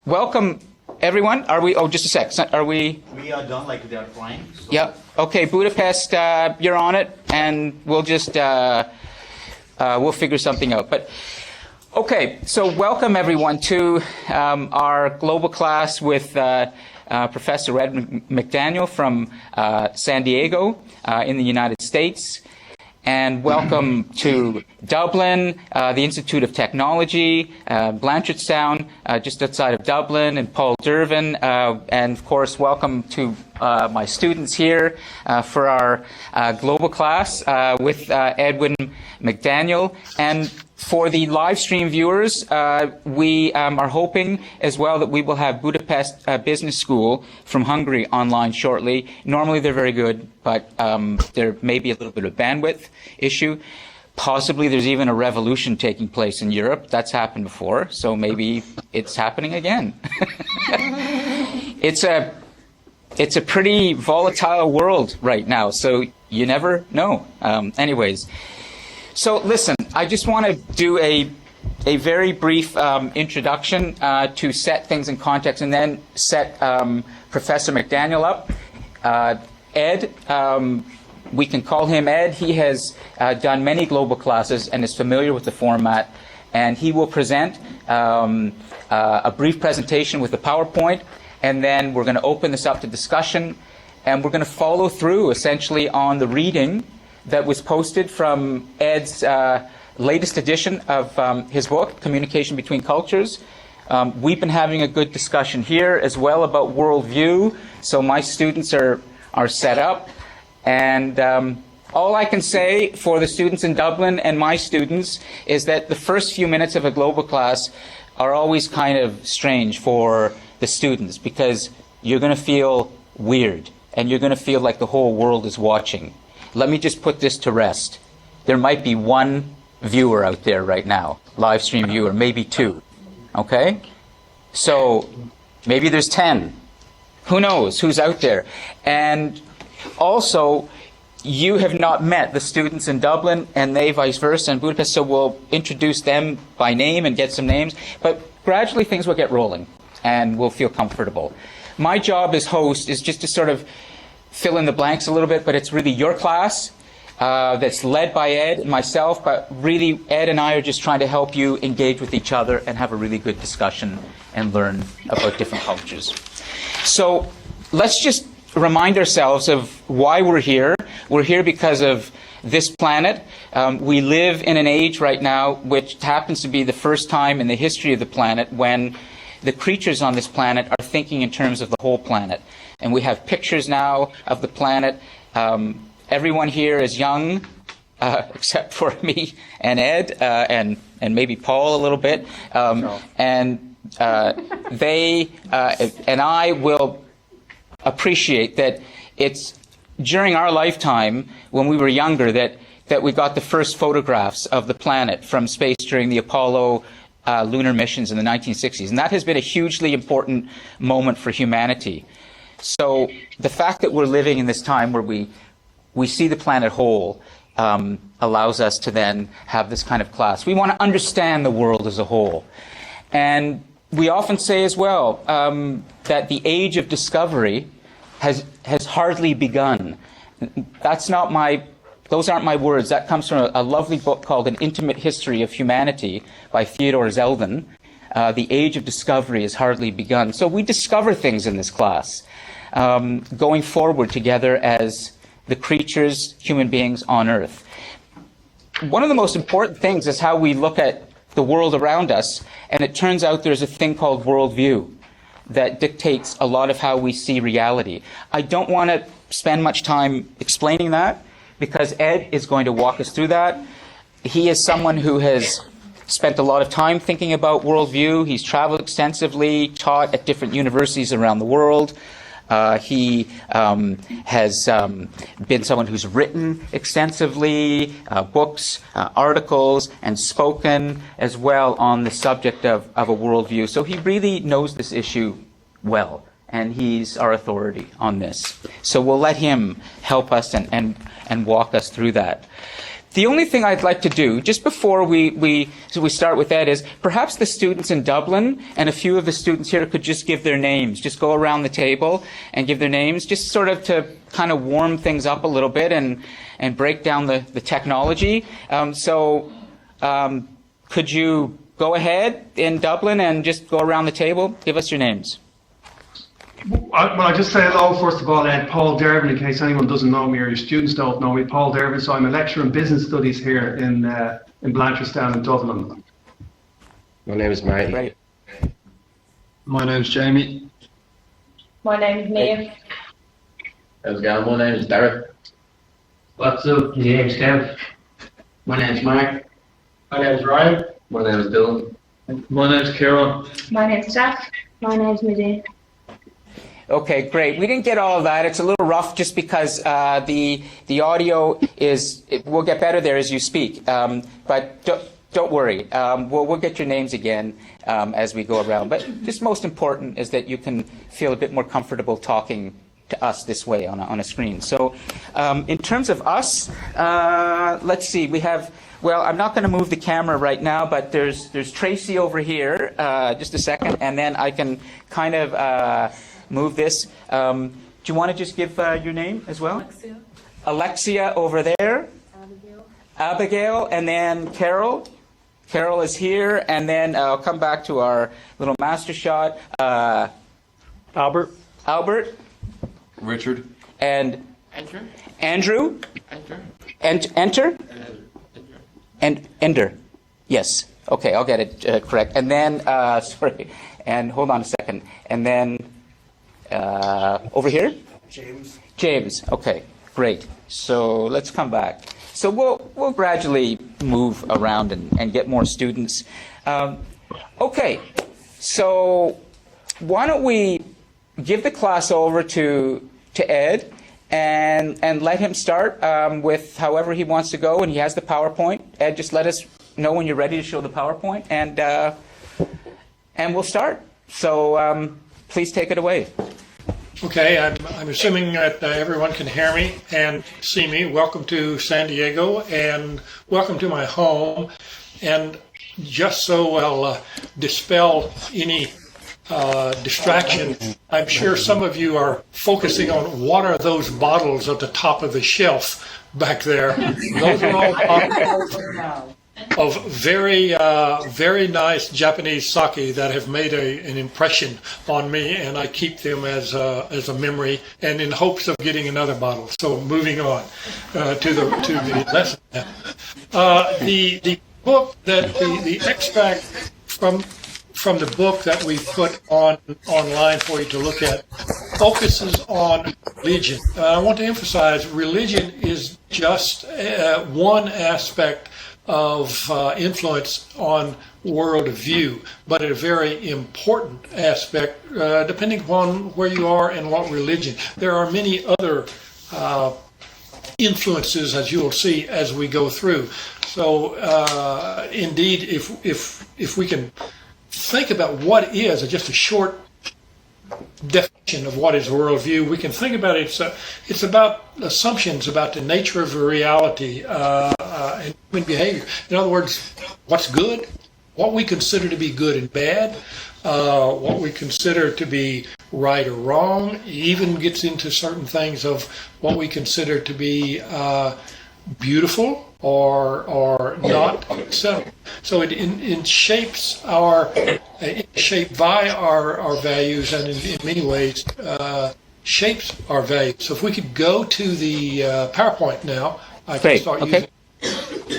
welcome everyone. Are we? Oh, just a sec. Are we? We are done. Like they are flying. So. Yeah. Okay, Budapest. You're on it, and we'll just we'll figure something out. But okay, so welcome everyone to our global class with Professor Ed McDaniel from San Diego in the United States. And welcome to Dublin, the Institute of Technology, Blanchardstown, just outside of Dublin, and Paul Dervin. And of course, welcome to my students here for our global class with Edwin McDaniel. And for the live stream viewers, we are hoping as well that we will have Budapest Business School from Hungary online shortly. Normally they're very good, but there may be a little bit of bandwidth issue. Possibly there's even a revolution taking place in Europe. That's happened before, so maybe it's happening again. It's a pretty volatile world right now, so you never know. Anyways. So listen, I just want to do a very brief introduction to set things in context and then set Professor McDaniel up. Ed, we can call him Ed. He has done many global classes and is familiar with the format. And he will present a brief presentation with the PowerPoint. And then we're going to open this up to discussion. And we're going to follow through essentially on the reading that was posted from Ed's latest edition of his book, Communication Between Cultures. We've been having a good discussion here as well about Worldview, so my students are set up. And all I can say for the students in Dublin and my students is that the first few minutes of a global class are always kind of strange for the students because you're going to feel weird and you're going to feel like the whole world is watching. Let me just put this to rest. There might be one viewer out there right now, live stream viewer, maybe two. Okay? So maybe there's 10. Who knows who's out there? And also, you have not met the students in Dublin, and they vice versa in Budapest, so we'll introduce them by name and get some names. But gradually things will get rolling, and we'll feel comfortable. My job as host is just to sort of fill in the blanks a little bit, but it's really your class that's led by Ed and myself, but really Ed and I are just trying to help you engage with each other and have a really good discussion and learn about different cultures. So let's just remind ourselves of why we're here. We're here because of this planet. We live in an age right now which happens to be the first time in the history of the planet when the creatures on this planet are thinking in terms of the whole planet. And we have pictures now of the planet. Everyone here is young, except for me and Ed, and maybe Paul a little bit. And they and I will appreciate that it's during our lifetime, when we were younger, that we got the first photographs of the planet from space during the Apollo lunar missions in the 1960s. And that has been a hugely important moment for humanity. So the fact that we're living in this time where we see the planet whole allows us to then have this kind of class. We want to understand the world as a whole. And we often say as well that the age of discovery has hardly begun. Those aren't my words. That comes from a lovely book called An Intimate History of Humanity by Theodore Zeldin. The age of discovery has hardly begun. So we discover things in this class, going forward together as the creatures, human beings on Earth. One of the most important things is how we look at the world around us, and it turns out there's a thing called worldview that dictates a lot of how we see reality. I don't want to spend much time explaining that because Ed is going to walk us through that. He is someone who has spent a lot of time thinking about worldview. He's traveled extensively, taught at different universities around the world. He has been someone who's written extensively, books, articles, and spoken as well on the subject of a worldview. So he really knows this issue well, and he's our authority on this. So we'll let him help us and walk us through that. The only thing I'd like to do, just before we start with that, is perhaps the students in Dublin and a few of the students here could just give their names. Just go around the table and give their names, just sort of to kind of warm things up a little bit and break down the technology. Could you go ahead in Dublin and just go around the table? Give us your names. I'll just say hello, first of all, Paul Dervin, in case anyone doesn't know me or your students don't know me. Paul Dervin, so I'm a lecturer in business studies here in Blanchardstown in Dublin. My name is Marty. Great. My name's Jamie. My name's Niamh. How's it going? My name is Derek. What's up? My name's Kev. My name's Mark. My name's Ryan. My name is Dylan. My name's Kieran. My name's Jack. My name's Nadine. Okay, great. We didn't get all of that. It's a little rough just because the audio will get better there as you speak. But don't worry. We'll get your names again as we go around. But just most important is that you can feel a bit more comfortable talking to us this way on a screen. So in terms of us, let's see. We have, well, I'm not going to move the camera right now, but there's Tracy over here. Just a second. And then I can kind of move this. Do you want to just give your name as well? Alexia. Alexia over there. Abigail. Abigail, and then Carol. Carol is here, and then I'll come back to our little master shot. Albert. Albert. Richard. And Enter. Andrew. Enter. Enter. And Ender. Yes. Okay, I'll get it correct. And then, sorry, and hold on a second. And then over here? James. James. Okay, great. So let's come back. So we'll gradually move around and get more students. Okay, so why don't we give the class over to Ed and let him start with however he wants to go, and he has the PowerPoint. Ed, just let us know when you're ready to show the PowerPoint, and we'll start. So please take it away. Okay, I'm assuming that everyone can hear me and see me. Welcome to San Diego and welcome to my home. And just so I'll dispel any distraction, I'm sure some of you are focusing on what are those bottles at the top of the shelf back there. Those are all bottles of very nice Japanese sake that have made an impression on me, and I keep them as a memory, and in hopes of getting another bottle. So moving on to the lesson. The book that the extract from the book that we put online for you to look at focuses on religion. I want to emphasize religion is just one aspect of influence on worldview, but a very important aspect depending upon where you are and what religion. There are many other influences, as you will see as we go through. So indeed, if we can think about what is just a short definition of what is worldview, we can think about it. It's about assumptions about the nature of reality and human behavior. In other words, what's good, what we consider to be good and bad, what we consider to be right or wrong, even gets into certain things of what we consider to be beautiful or not, etc. So it shapes shaped by our values, and in many ways shapes our values. So if we could go to the PowerPoint now, I can start using.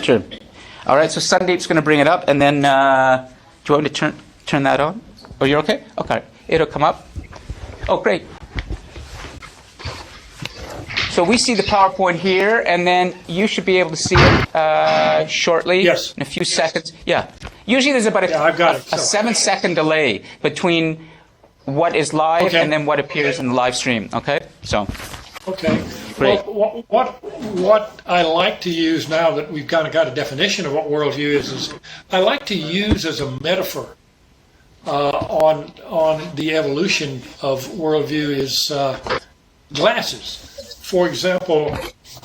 Sure. All right. So Sandeep's going to bring it up, and then do you want me to turn that on? Oh, you're okay. Okay. It'll come up. Oh, great. So we see the PowerPoint here, and then you should be able to see it shortly. Yes. In a few seconds. Yeah. Usually there's about I've got it. a 7-second delay between what is live and then what appears in the live stream. Okay? So. Okay. Great. Well, what I like to use now that we've kind of got a definition of what worldview is I like to use as a metaphor on the evolution of worldview is glasses. For example,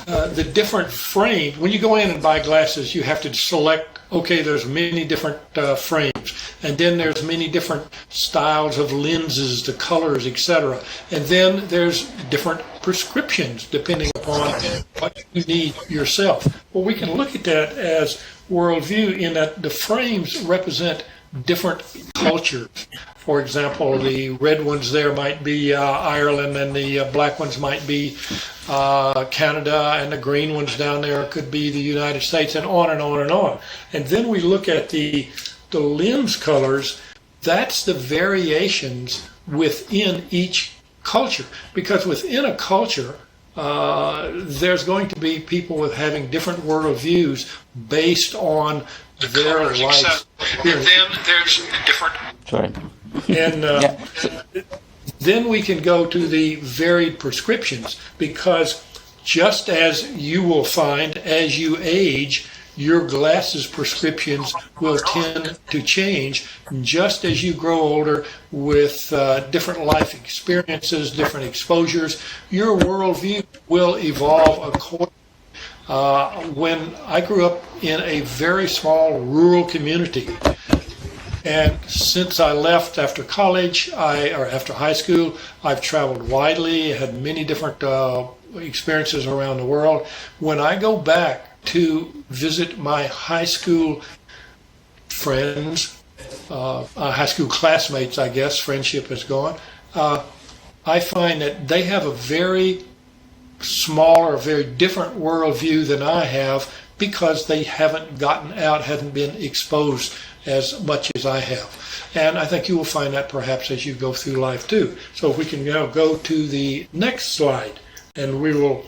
the different frame. When you go in and buy glasses, you have to select, okay, there's many different frames, and then there's many different styles of lenses, the colors, etc. And then there's different prescriptions depending upon what you need yourself. Well, we can look at that as worldview in that the frames represent different cultures. For example, the red ones there might be Ireland, and the black ones might be Canada, and the green ones down there could be the United States, and on and on and on. And then we look at the lens colors. That's the variations within each culture, because within a culture, there's going to be people with having different worldviews based on their life. And then there's different. Sorry. And then we can go to the varied prescriptions, because just as you will find as you age, your glasses prescriptions will tend to change just as you grow older with different life experiences, different exposures. Your worldview will evolve accordingly. When I grew up in a very small rural community, and since I left after college, or after high school, I've traveled widely, had many different experiences around the world. When I go back to visit my high school friends, high school classmates, I guess, friendship is gone, I find that they have a very small or very different worldview than I have, because they haven't gotten out, hadn't been exposed as much as I have. And I think you will find that perhaps as you go through life too. So if we can now go to the next slide, and we will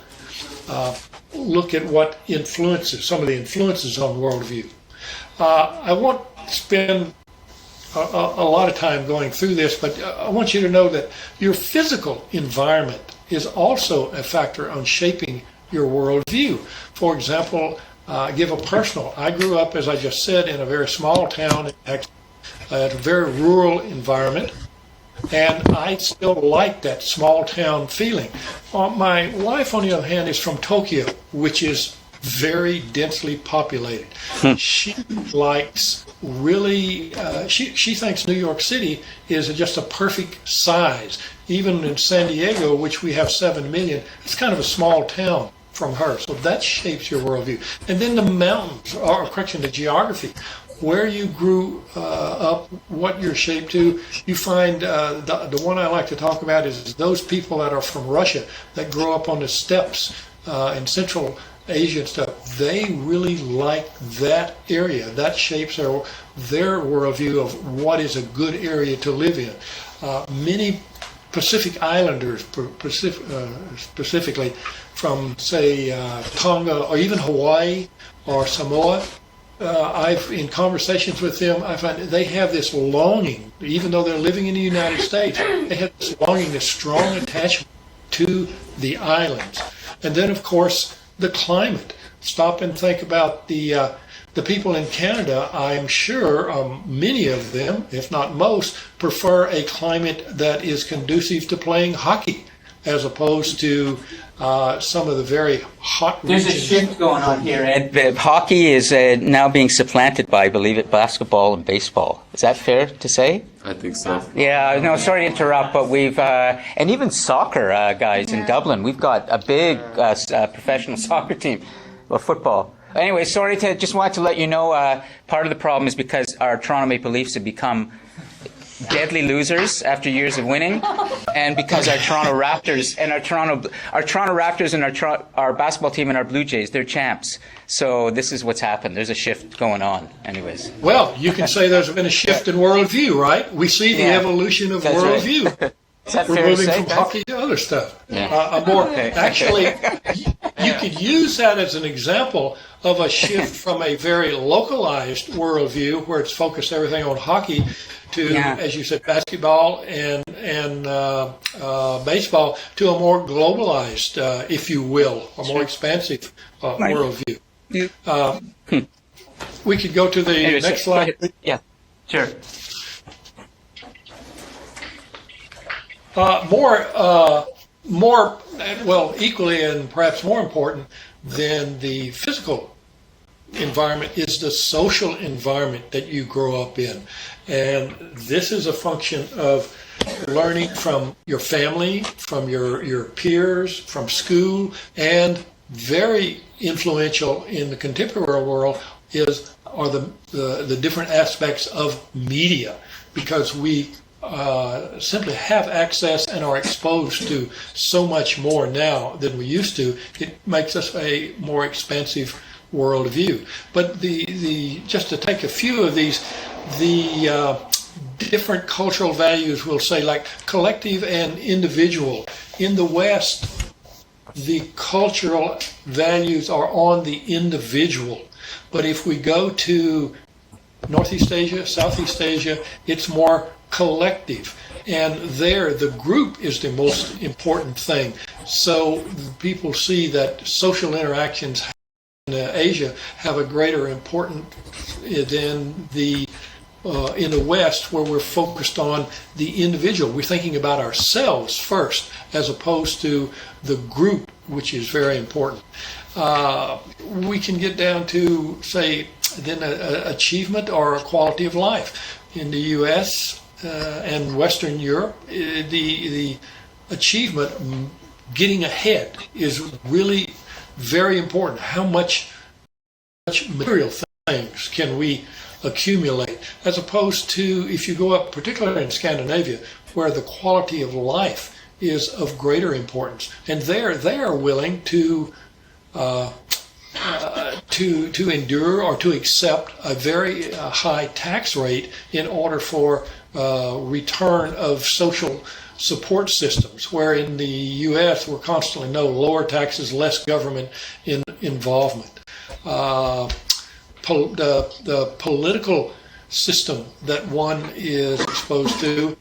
look at what influences, some of the influences on worldview. I won't spend a lot of time going through this, but I want you to know that your physical environment is also a factor on shaping your worldview. For example, give a personal. I grew up, as I just said, in a very small town, a very rural environment, and I still like that small town feeling. My wife, on the other hand, is from Tokyo, which is very densely populated. She likes really, she thinks New York City is just a perfect size. Even in San Diego, which we have 7 million, it's kind of a small town from her. So that shapes your worldview. And then the mountains, or correction, the geography, where you grew up, what you're shaped to. You find the one I like to talk about is those people that are from Russia that grow up on the steppes in Central Asia and stuff. They really like that area. That shapes their worldview of what is a good area to live in. Many Pacific Islanders, specifically from, say, Tonga or even Hawaii or Samoa, in conversations with them, I find they have this longing, even though they're living in the United States, they have this longing, this strong attachment to the islands. And then, of course, the climate. Stop and think about the people in Canada. I'm sure many of them, if not most, prefer a climate that is conducive to playing hockey, as opposed to some of the very hot There's regions. a shift going on here, Ed. Hockey is now being supplanted by, I believe it, basketball and baseball. Is that fair to say? I think so. Yeah, no, sorry to interrupt, but we've, and even soccer guys in Dublin, we've got a big professional soccer team, or football. Anyway, just wanted to let you know, part of the problem is because our Toronto Maple Leafs have become deadly losers after years of winning, and because our Toronto Raptors and our basketball team and our Blue Jays, they're champs. So this is what's happened. There's a shift going on. Anyways. Well, you can say there's been a shift in worldview, right? We see the evolution of That's worldview. Right. Is that We're fair to moving say, from guys? hockey to other stuff. Yeah. Actually, you could use that as an example of a shift from a very localized worldview, where it's focused everything on hockey, to, as you said, basketball and baseball, to a more globalized, if you will, a more expansive worldview. We could go to the next slide. Yeah, sure. More well, equally and perhaps more important than the physical environment is the social environment that you grow up in. And this is a function of learning from your family, from your peers, from school, and very influential in the contemporary world are the different aspects of media, because we simply have access and are exposed to so much more now than we used to. It makes us a more expansive worldview. But just to take a few of these, the different cultural values, we'll say, like collective and individual. In the West, the cultural values are on the individual. But if we go to Northeast Asia, Southeast Asia, it's more collective. And there, the group is the most important thing. So people see that social interactions in Asia have a greater importance than in the West, where we're focused on the individual. We're thinking about ourselves first, as opposed to the group, which is very important. We can get down to, say, then achievement or quality of life. In the U.S. And Western Europe, the achievement, getting ahead, is really very important. How much material things can we accumulate, as opposed to if you go up, particularly in Scandinavia, where the quality of life is of greater importance, and there they are willing to endure or to accept a very high tax rate in order for return of social support systems, where in the U.S. we're constantly lower taxes, less government involvement. The political system that one is exposed to,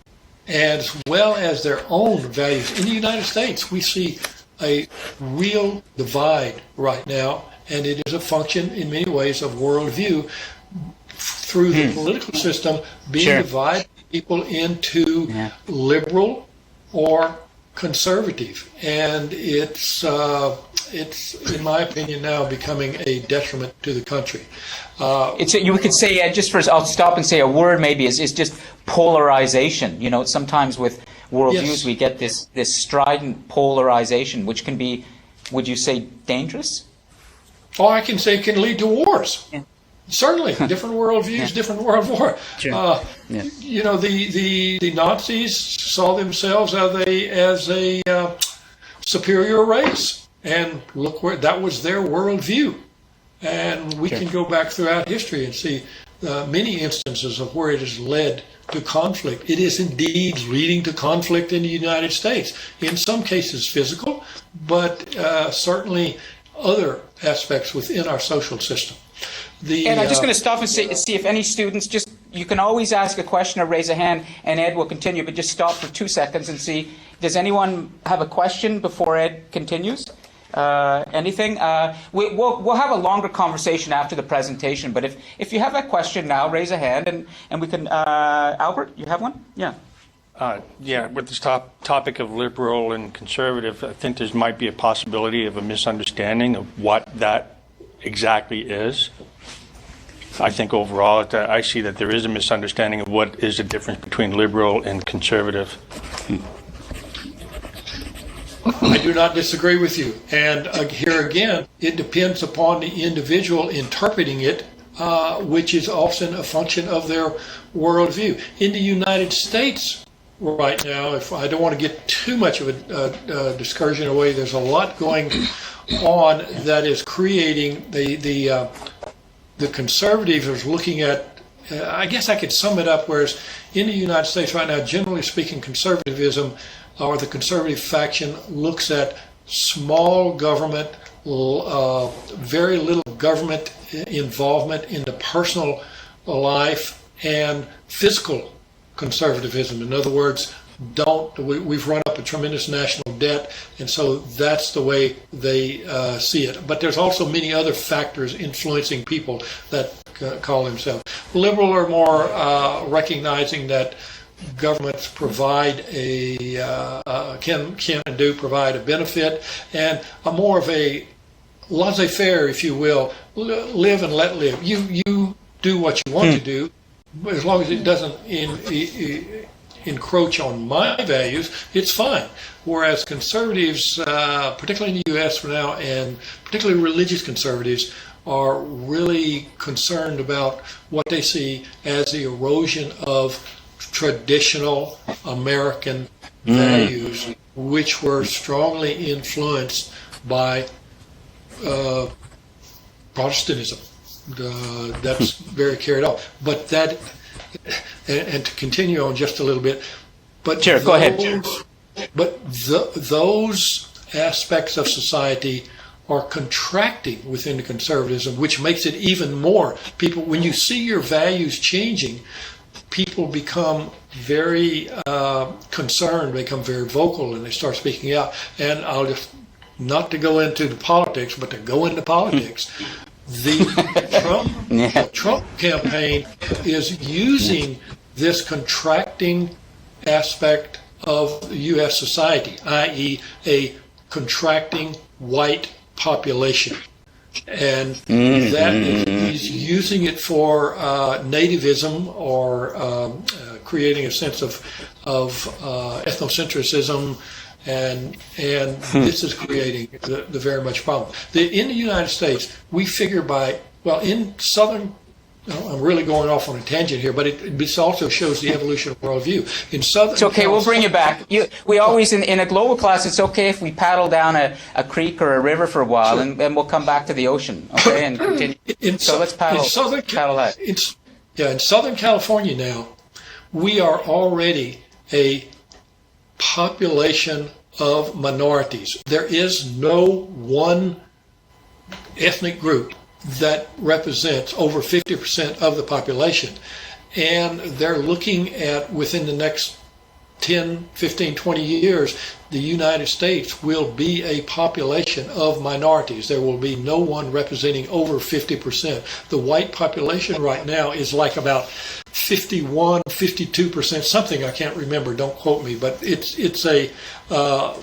as well as their own values. In the United States, we see a real divide right now, and it is a function in many ways of worldview through the political system being divided people into liberal or conservative, and it's in my opinion now becoming a detriment to the country. You could say I'll stop and say a word maybe is just polarization. You know, sometimes with worldviews we get this strident polarization, which can be, would you say, dangerous? Oh, I can say it can lead to wars. Yeah. Certainly, different worldviews, different world war. You know, the Nazis saw themselves as a superior race, and look where that was their worldview. And we can go back throughout history and see many instances of where it has led to conflict. It is indeed leading to conflict in the United States. In some cases physical, but certainly other aspects within our social system. And I'm just going to stop and see if any students, you can always ask a question or raise a hand, and Ed will continue, but just stop for 2 seconds and see, does anyone have a question before Ed continues? Anything? We'll have a longer conversation after the presentation, but if you have a question now, raise a hand, and we can, Albert, you have one? Yeah. With this topic of liberal and conservative, I think there might be a possibility of a misunderstanding of what that exactly is. I think overall, I see that there is a misunderstanding of what is the difference between liberal and conservative. I do not disagree with you. And here again, it depends upon the individual interpreting it, which is often a function of their worldview. In the United States right now, if I don't want to get too much of a discursion away, there's a lot going on that is creating the conservatives are looking at, I guess I could sum it up, whereas in the United States right now, generally speaking, conservatism or the conservative faction looks at small government, very little government involvement in the personal life, and fiscal conservatism. In other words, we've run up a tremendous national debt, and so that's the way they see it. But there's also many other factors influencing people that call themselves liberal, or more recognizing that governments provide provide a benefit, and a more of a laissez-faire, if you will, live and let live. You do what you want to do, as long as it doesn't encroach on my values, it's fine. Whereas conservatives, particularly in the U.S. for now, and particularly religious conservatives, are really concerned about what they see as the erosion of traditional American values, which were strongly influenced by Protestantism. That's very carried off. But that, and to continue on just a little bit, but sure, go ahead. But those aspects of society are contracting within the conservatism, which makes it even more. People, when you see your values changing, people become very concerned, become very vocal, and they start speaking out. And I'll just, not to go into the politics, but to go into politics, the Trump campaign is using this contracting aspect of U.S. society, i.e. a contracting white population. And that he's using it for nativism, or creating a sense of ethnocentrism, and this is creating the very much problem. In the United States, we figure in southern, I'm really going off on a tangent here, but this also shows the evolution of worldview. In southern, it's okay, we'll bring you back. We always, in a global class, it's okay if we paddle down a creek or a river for a while, and we'll come back to the ocean, okay, and continue. So let's paddle that. In Southern California now, we are already a population of minorities. There is no one ethnic group that represents over 50% of the population. And they're looking at, within the next 10, 15, 20 years, the United States will be a population of minorities. There will be no one representing over 50%. The white population right now is like about 51, 52%, something I can't remember, don't quote me, but it's a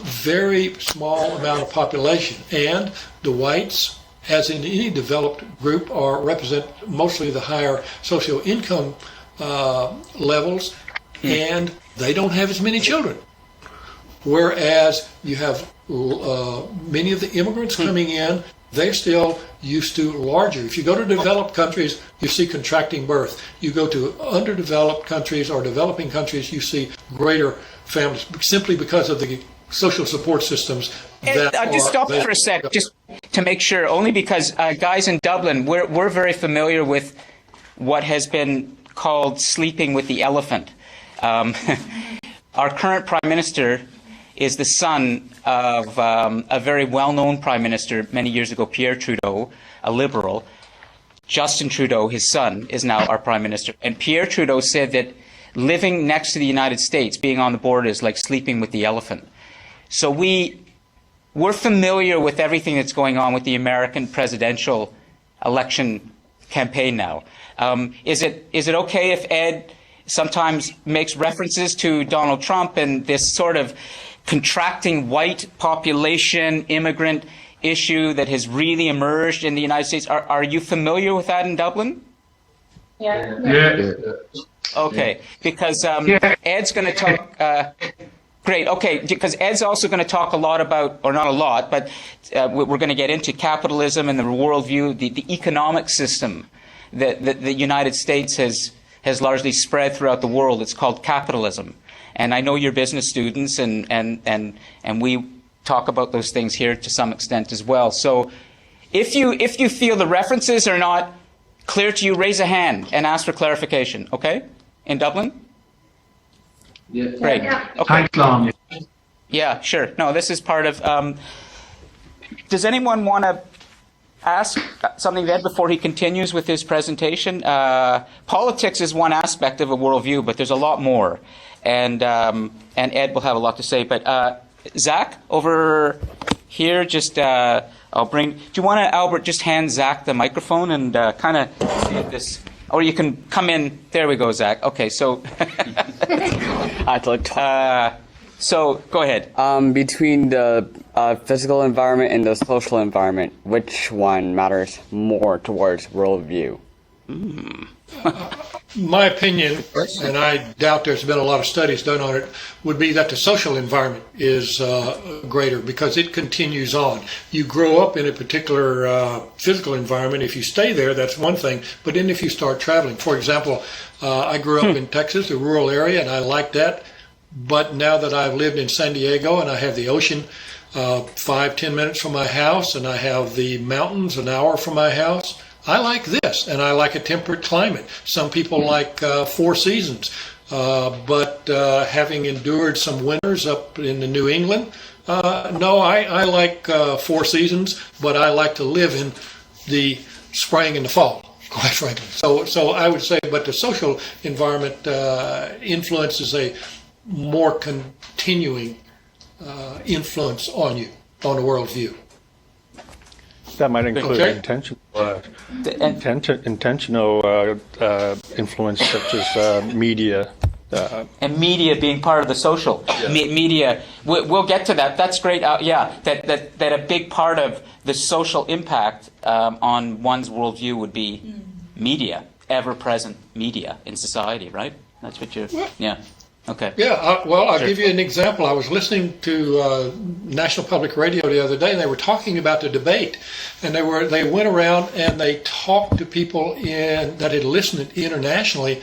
very small amount of population. And the whites, as in any developed group, represent mostly the higher socio-income levels, and they don't have as many children. Whereas you have many of the immigrants coming in, they're still used to larger. If you go to developed countries, you see contracting birth. You go to underdeveloped countries or developing countries, you see greater families, simply because of the social support systems. I'll just stop for a sec, just to make sure, only because guys in Dublin, we're very familiar with what has been called sleeping with the elephant. Our current Prime Minister is the son of a very well-known Prime Minister many years ago, Pierre Trudeau, a Liberal. Justin Trudeau, his son, is now our Prime Minister. And Pierre Trudeau said that living next to the United States, being on the border, is like sleeping with the elephant. So we're familiar with everything that's going on with the American presidential election campaign now. Is it okay if Ed sometimes makes references to Donald Trump and this sort of contracting white population immigrant issue that has really emerged in the United States? Are you familiar with that in Dublin? Yeah. Okay, because Ed's going to talk. Great. Okay, because Ed's also going to talk a lot about, or not a lot, but we're going to get into capitalism and the worldview, the economic system that the United States has largely spread throughout the world. It's called capitalism. And I know you're business students, and we talk about those things here to some extent as well. So if you feel the references are not clear to you, raise a hand and ask for clarification, okay? In Dublin? Yeah. Great. Okay. Thanks, Lon. Yeah, sure. No, this is part of... does anyone want to ask something of Ed before he continues with his presentation? Politics is one aspect of a worldview, but there's a lot more. And Ed will have a lot to say. But Zach, over here, just I'll bring... Do you want to, Albert, just hand Zach the microphone and kind of see if this or you can come in. There we go, Zach. Okay, so so go ahead. Between the physical environment and the social environment, which one matters more towards worldview? My opinion, and I doubt there's been a lot of studies done on it, would be that the social environment is greater because it continues on. You grow up in a particular physical environment. If you stay there, that's one thing. But then if you start traveling, for example, I grew up in Texas, a rural area, and I liked that. But now that I've lived in San Diego and I have the ocean 5-10 minutes from my house, and I have the mountains an hour from my house, I like this, and I like a temperate climate. Some people like 4 seasons, but having endured some winters up in the New England, no, I like 4 seasons, but I like to live in the spring and the fall, quite frankly. So I would say, but the social environment influences a more continuing influence on you, on a worldview. That might include Okay. intentional influence, such as media. And media being part of the social media, we'll get to that. That's great. That a big part of the social impact on one's worldview would be media, ever-present media in society, right? That's what you're. Yeah. Okay. Yeah, well, I'll give you an example. I was listening to National Public Radio the other day, and they were talking about the debate, and they went around and they talked to people that had listened internationally.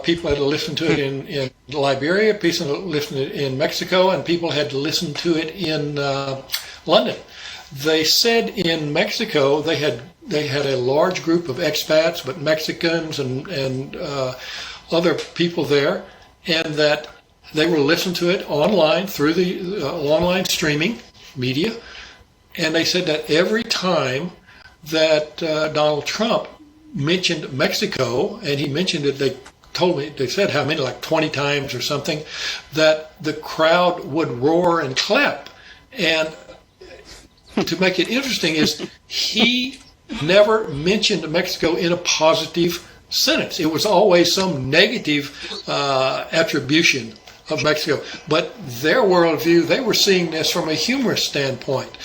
People had listened to it in Liberia, people had listened to it in Mexico, and people had listened to it in London. They said in Mexico they had a large group of expats, but Mexicans and other people there, and that they were listening to it online through the online streaming media. And they said that every time that Donald Trump mentioned Mexico, and he mentioned it, they said how many, like 20 times or something, that the crowd would roar and clap. And to make it interesting is he never mentioned Mexico in a positive sentence. It was always some negative attribution of Mexico. But their worldview, they were seeing this from a humorous standpoint.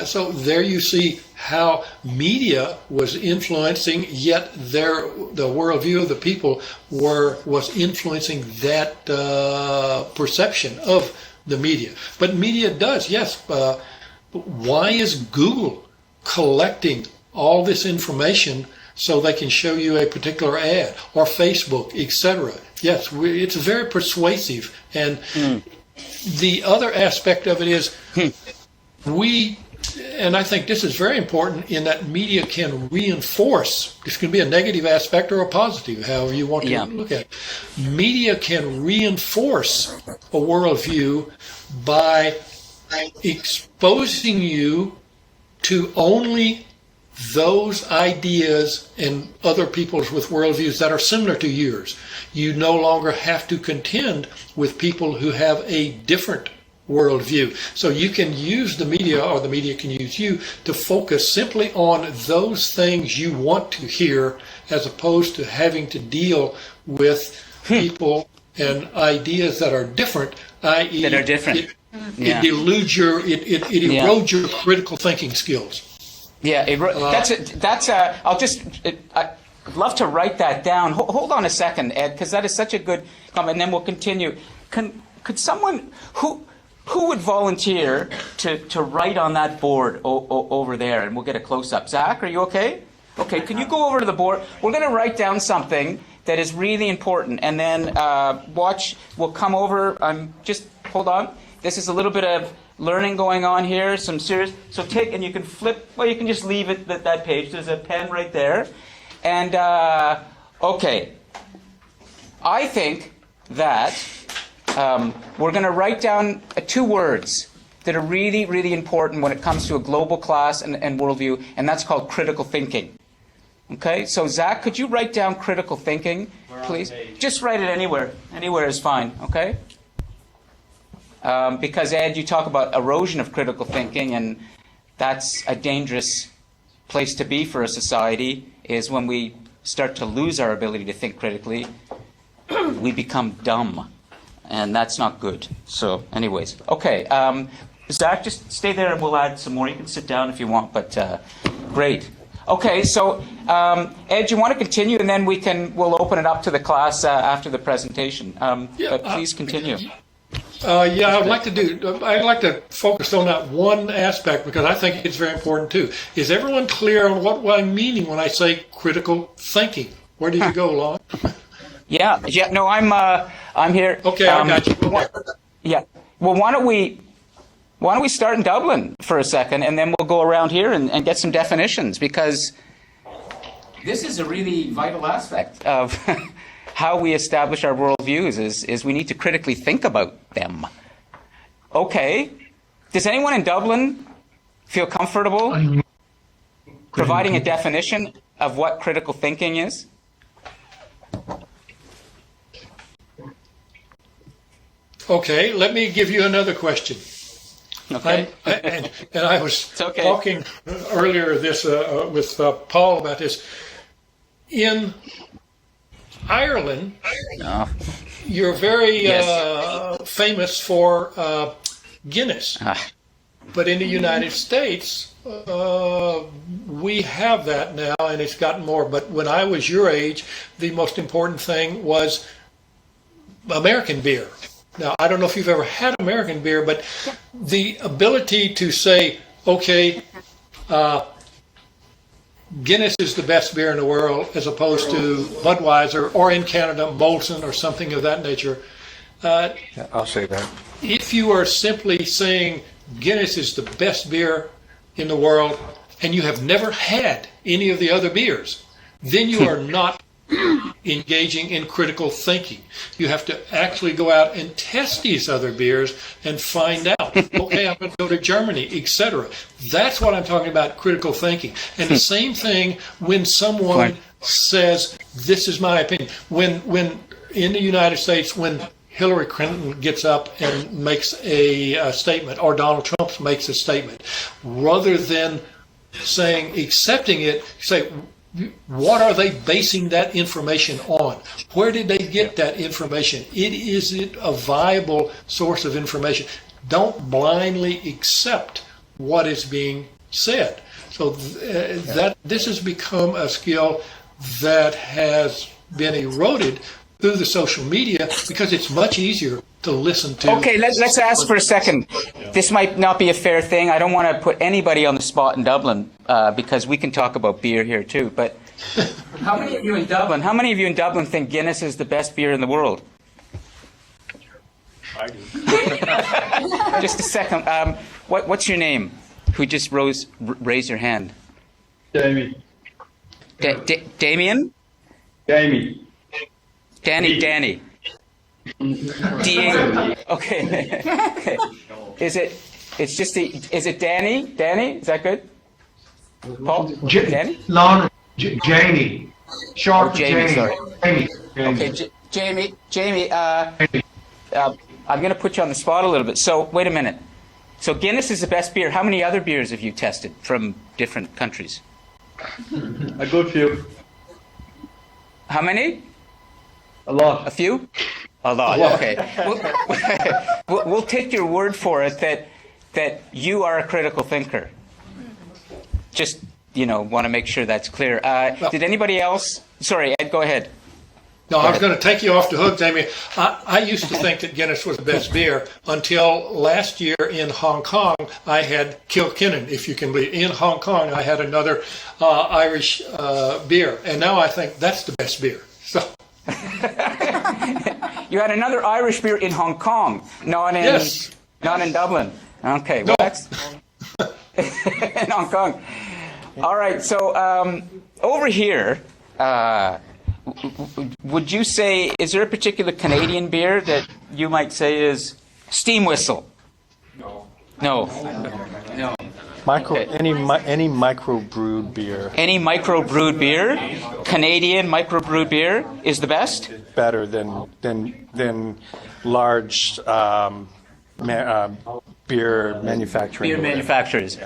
So there you see how media was influencing, yet the worldview of the people was influencing that perception of the media. But media does, yes. Why is Google collecting all this information so they can show you a particular ad, or Facebook, etc.? Yes, it's very persuasive. And the other aspect of it is and I think this is very important, in that media can reinforce. This can be a negative aspect or a positive, however you want to look at it. Media can reinforce a worldview by exposing you to only those ideas and other people's with worldviews that are similar to yours. You no longer have to contend with people who have a different worldview. So you can use the media, or the media can use you, to focus simply on those things you want to hear, as opposed to having to deal with people and ideas that are different, i.e. that are different. It deludes it erodes your critical thinking skills. Yeah, I'd love to write that down. Hold on a second, Ed, because that is such a good comment, and then we'll continue. Could someone, who would volunteer to write on that board over there, and we'll get a close-up? Zach, are you okay? Okay, can you go over to the board? We're going to write down something that is really important, and then we'll come over. Just hold on. This is a little bit of learning going on here, some serious. So take, and you can flip, well, you can just leave it that page. There's a pen right there. And, okay. I think that we're going to write down 2 words that are really, really important when it comes to a global class and worldview, and that's called critical thinking. Okay? So, Zach, could you write down critical thinking, please? Just write it anywhere. Anywhere is fine, okay? Because, Ed, you talk about erosion of critical thinking, and that's a dangerous place to be for a society, is when we start to lose our ability to think critically, we become dumb. And that's not good. So anyways, okay. Zach, just stay there and we'll add some more. You can sit down if you want, but great. Okay, so Ed, you want to continue, and then we'll open it up to the class after the presentation. But please continue. I'd like to focus on that one aspect because I think it's very important too. Is everyone clear on what I'm meaning when I say critical thinking? Where did you go, Lon? Yeah. No, I'm here. Okay, I got you. Yeah. Well, why don't we start in Dublin for a second, and then we'll go around here and get some definitions, because this is a really vital aspect of how we establish our worldviews. Is we need to critically think about them. Okay. Does anyone in Dublin feel comfortable providing a definition of what critical thinking is? Okay, let me give you another question. Okay. And I was okay. talking earlier with Paul about this. In Ireland, you're very famous for Guinness. But in the United States, we have that now, and it's gotten more. But when I was your age, the most important thing was American beer. Now, I don't know if you've ever had American beer, but the ability to say, okay, Guinness is the best beer in the world, as opposed to Budweiser, or in Canada, Molson, or something of that nature. I'll say that. If you are simply saying Guinness is the best beer in the world, and you have never had any of the other beers, then you are not engaging in critical thinking. You have to actually go out and test these other beers and find out, okay, I'm going to go to Germany, etc. That's what I'm talking about, critical thinking. And the same thing when someone says, this is my opinion. When in the United States, when Hillary Clinton gets up and makes a statement, or Donald Trump makes a statement, rather than saying, accepting it, say, what are they basing that information on? Where did they get that information? Is it a viable source of information? Don't blindly accept what is being said. So this has become a skill that has been eroded through the social media, because it's much easier to listen to. Okay, let's ask for a second. This might not be a fair thing. I don't want to put anybody on the spot in Dublin, because we can talk about beer here too. But how many of you in Dublin think Guinness is the best beer in the world? I do. Just a second. What's your name? Who just raised your hand? Jamie. Damien? Jamie. Danny. Okay. Okay. Is it Danny? Danny? Is that good? Paul? Danny? Lon, Jamie. Short for Jamie, Jamie. sorry. Jamie. Okay, Jamie, I'm going to put you on the spot a little bit. So, wait a minute. So, Guinness is the best beer. How many other beers have you tested from different countries? A good few. How many? A lot. A few? A lot. Okay. We'll take your word for it that you are a critical thinker. Just, want to make sure that's clear. Did anybody else? Sorry, Ed, go ahead. No, I was going to take you off the hook, Jamie. I used to think that Guinness was the best beer until last year in Hong Kong. I had Kilkennan, if you can believe. In Hong Kong, I had another Irish beer, and now I think that's the best beer. So. You had another Irish beer in Hong Kong, not in Dublin. Okay, well, that's in Hong Kong. All right, so over here, would you say, is there a particular Canadian beer that you might say is Steam Whistle? No. Any micro-brewed beer. Any micro-brewed beer, Canadian micro-brewed beer is the best? Better than large beer manufacturing. Beer manufacturers.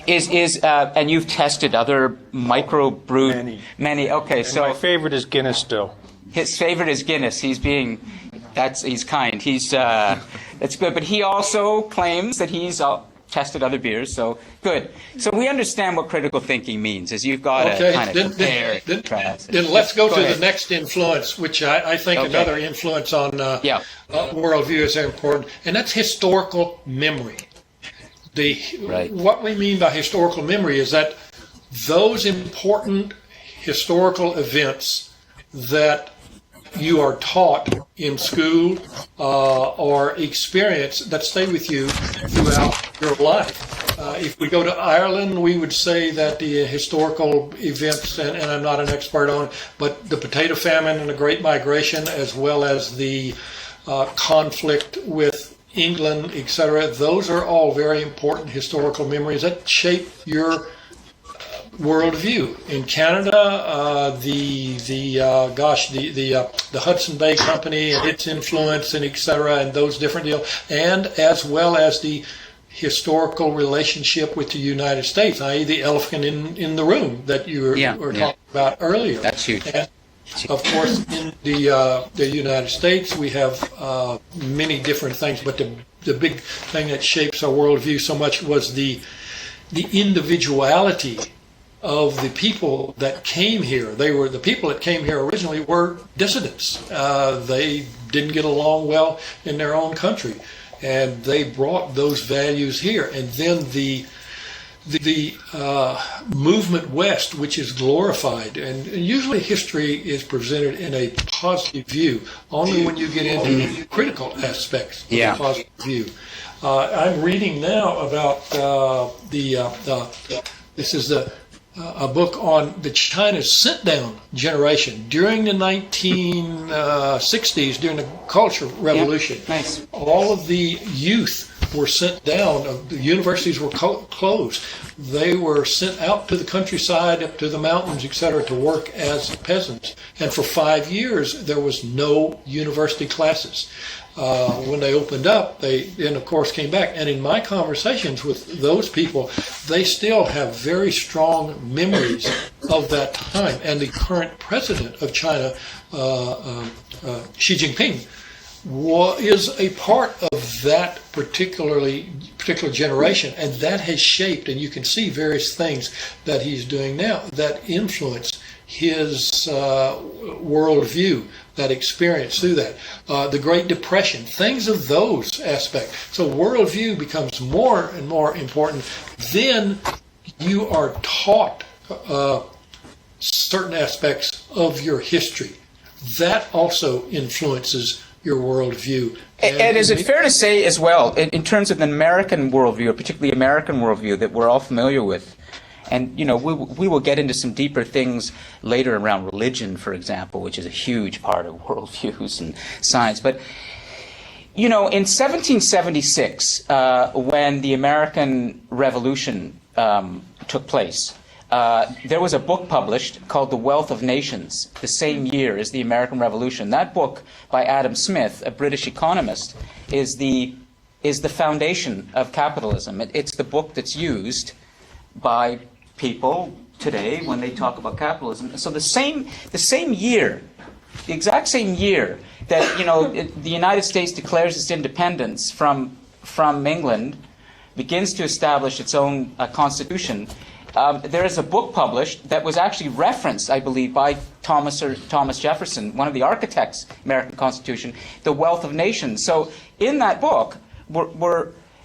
And you've tested other micro-brewed... Many. Okay, so... My favorite is Guinness still. His favorite is Guinness. He's kind. That's good. But he also claims that he's tested other beers, so good. So we understand what critical thinking means, is you've got to kind of compare. Then let's go to the next influence, which I think another influence on worldview is important, and that's historical memory. What we mean by historical memory is that those important historical events that you are taught in school or experience that stay with you throughout your life. If we go to Ireland, we would say that the historical events, and I'm not an expert on it, but the potato famine and the Great Migration, as well as the conflict with England, etc., those are all very important historical memories that shape your worldview. In Canada, the Hudson Bay Company and its influence and etc. and those different deals, and as well as the historical relationship with the United States, i.e., the elephant in the room that you were talking about earlier. That's huge. And of course, in the United States, we have many different things, but the big thing that shapes our worldview so much was the individuality of the people that came here. The people that came here originally were dissidents. They didn't get along well in their own country, and they brought those values here. And then the movement west, which is glorified, and usually history is presented in a positive view. Only when you get into critical aspects of the positive view. I'm reading now about this is a book on the China's sent-down generation during the 1960s, during the Cultural Revolution. Nice. All of the youth were sent down. The universities were closed. They were sent out to the countryside, up to the mountains, etc., to work as peasants. And for 5 years, there was no university classes. When they opened up, they then, of course, came back. And in my conversations with those people, they still have very strong memories of that time. And the current president of China, Xi Jinping, is a part of that particular generation, and that has shaped, and you can see various things that he's doing now that influence his worldview, that experience through that. The Great Depression, things of those aspects. So worldview becomes more and more important. Then you are taught certain aspects of your history. That also influences your worldview. And is it fair to say as well, in terms of an American worldview, or particularly American worldview that we're all familiar with, and we will get into some deeper things later around religion, for example, which is a huge part of worldviews and science. But in 1776, when the American Revolution took place, there was a book published called The Wealth of Nations, the same year as the American Revolution. That book by Adam Smith, a British economist, is the foundation of capitalism. It's the book that's used by people today when they talk about capitalism. So the exact same year that the United States declares its independence from England, begins to establish its own constitution. There is a book published that was actually referenced, I believe, by Thomas Jefferson, one of the architects of the American Constitution, The Wealth of Nations. So in that book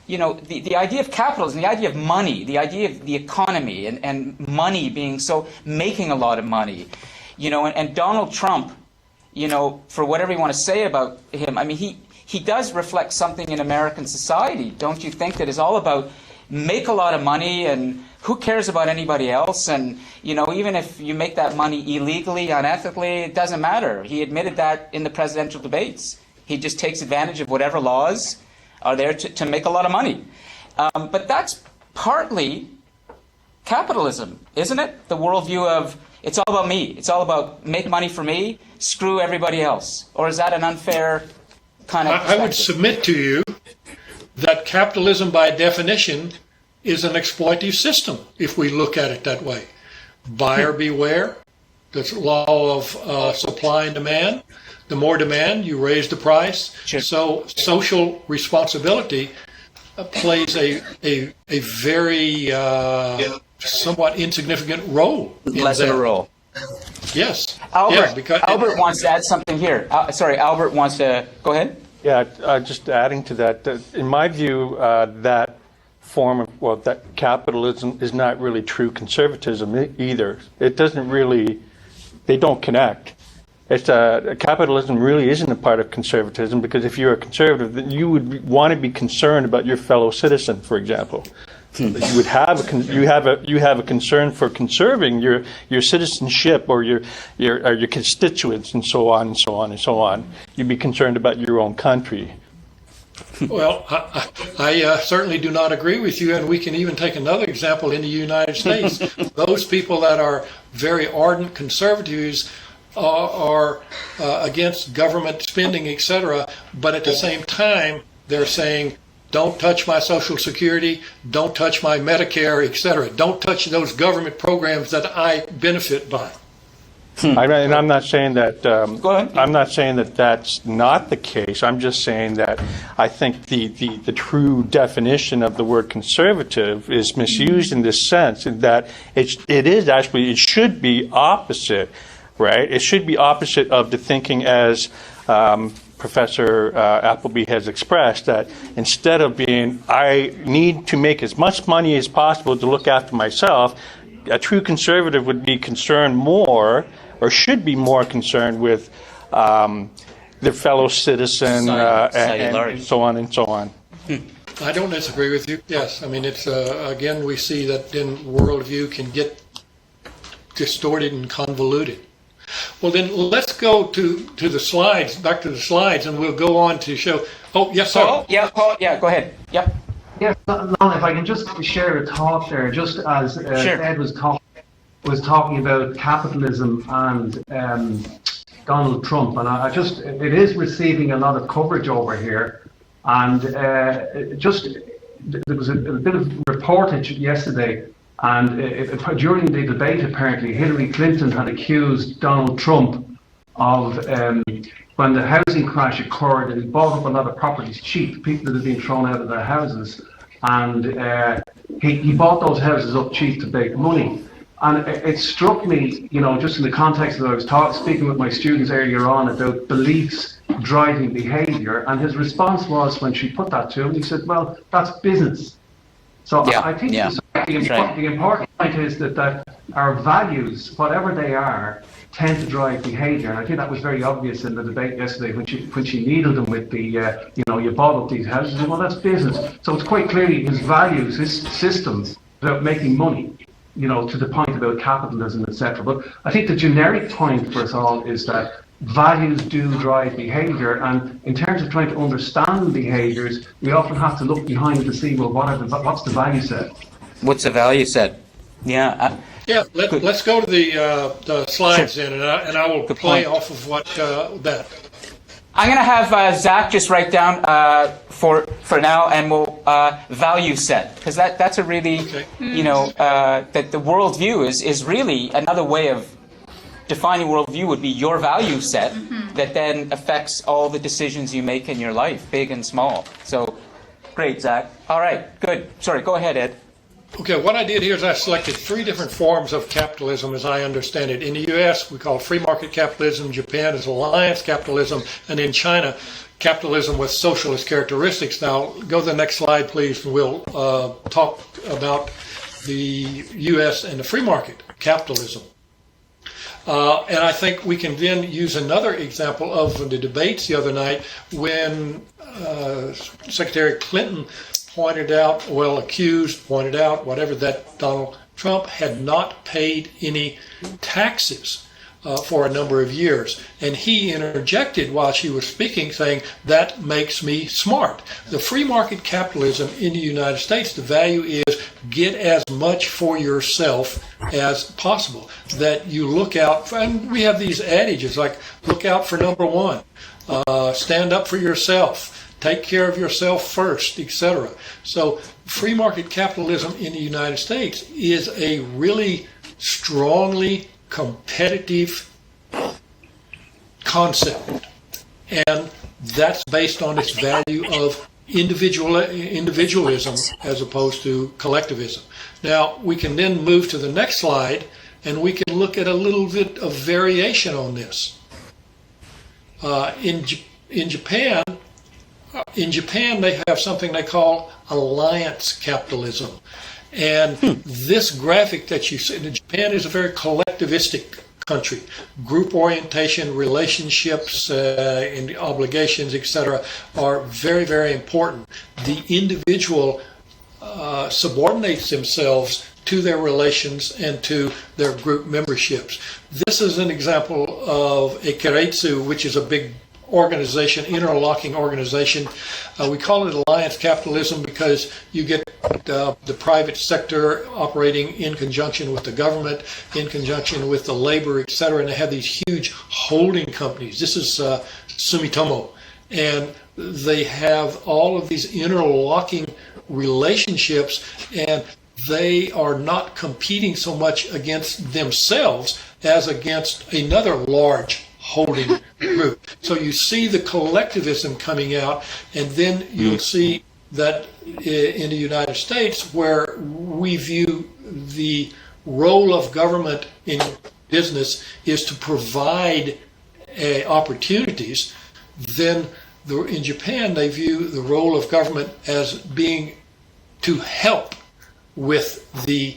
the idea of capitalism, the idea of money, the idea of the economy and money being making a lot of money, and Donald Trump, for whatever you want to say about him, I mean, he does reflect something in American society, don't you think, that is all about make a lot of money and who cares about anybody else? And, even if you make that money illegally, unethically, it doesn't matter. He admitted that in the presidential debates. He just takes advantage of whatever laws are there to make a lot of money. But that's partly capitalism, isn't it? The worldview of it's all about me. It's all about make money for me, screw everybody else. Or is that an unfair kind of perspective? I would submit to you that capitalism by definition is an exploitative system, if we look at it that way. Buyer beware, the law of supply and demand. The more demand, you raise the price. Sure. So social responsibility plays a very somewhat insignificant role. Less of a role. Yes. Albert, Yeah, because Albert wants to add something here. Sorry, Albert wants to go ahead. Yeah, just adding to that, in my view, that form of, well, that capitalism is not really true conservatism either. It doesn't really, they don't connect. It's capitalism really isn't a part of conservatism, because if you're a conservative, then you would want to be concerned about your fellow citizen, for example. You would have you have a concern for conserving your citizenship or your constituents, and so on and so on and so on. You'd be concerned about your own country. Well, I certainly do not agree with you, and we can even take another example in the United States. Those people that are very ardent conservatives are against government spending, etc., but at the same time, they're saying, don't touch my Social Security, don't touch my Medicare, etc. Don't touch those government programs that I benefit by. And I'm not saying that. Go ahead. I'm not saying that that's not the case. I'm just saying that I think the true definition of the word conservative is misused in this sense, in that it should be opposite, right? It should be opposite of the thinking as Professor Appleby has expressed, that instead of being, I need to make as much money as possible to look after myself, a true conservative would be concerned more, or should be more concerned with their fellow citizen and so on and so on. I don't disagree with you. Yes, I mean, it's again, we see that then worldview can get distorted and convoluted. Well, then let's go to the slides, back to the slides, and we'll go on to show. Oh, yes, sir. Paul, yeah, go ahead. Yep. Yes, Lon, if I can just share a thought there, just as Sure. Ed was talking about capitalism and Donald Trump, and it is receiving a lot of coverage over here, and there was a bit of reportage yesterday. And during the debate, apparently, Hillary Clinton had accused Donald Trump of, when the housing crash occurred, and he bought up a lot of properties cheap, people that had been thrown out of their houses, and he bought those houses up cheap to make money. And it struck me, just in the context that I was speaking with my students earlier on about beliefs driving behaviour, and his response was, when she put that to him, he said, well, that's business. So Yeah, I think yeah. the important point is that our values, whatever they are, tend to drive behaviour. And I think that was very obvious in the debate yesterday when she needled him with the, you bought up these houses. Well, that's business. So it's quite clearly his values, his systems about making money, to the point about capitalism, etc. But I think the generic point for us all is that values do drive behaviour, and in terms of trying to understand behaviours, we often have to look behind to see, well, what's the value set? What's the value set? Yeah. Let's go to the slides then, and I will Good play point. off of what that. I'm going to have Zach just write down for now, and we'll value set, because that's a really, Okay. that the worldview is really another way of defining worldview would be your value set that then affects all the decisions you make in your life, big and small. So, great, Zach. All right, good. Sorry, go ahead, Ed. Okay, what I did here is I selected 3 different forms of capitalism as I understand it. In the U.S., we call it free market capitalism. Japan is alliance capitalism. And in China, capitalism with socialist characteristics. Now, go to the next slide, please, and we'll talk about the U.S. and the free market capitalism. And I think we can then use another example of the debates the other night when Secretary Clinton pointed out, whatever, that Donald Trump had not paid any taxes for a number of years. And he interjected while she was speaking, saying, that makes me smart. The free market capitalism in the United States, the value is get as much for yourself as possible. That you look out for, and we have these adages like, look out for number one, stand up for yourself, take care of yourself first, etc. So free market capitalism in the United States is a really strongly competitive concept, and that's based on its value of individualism as opposed to collectivism. Now we can then move to the next slide, and we can look at a little bit of variation on this. In Japan, they have something they call alliance capitalism. And this graphic that you see, Japan is a very collectivistic country. Group orientation, relationships, and obligations, etc., are very, very important. The individual subordinates themselves to their relations and to their group memberships. This is an example of a keiretsu, which is a big organization, interlocking organization. We call it alliance capitalism because you get the private sector operating in conjunction with the government, in conjunction with the labor, etc., and they have these huge holding companies. This is Sumitomo, and they have all of these interlocking relationships, and they are not competing so much against themselves as against another large holding group. So you see the collectivism coming out, and then you'll see that in the United States, where we view the role of government in business is to provide opportunities, then in Japan they view the role of government as being to help with the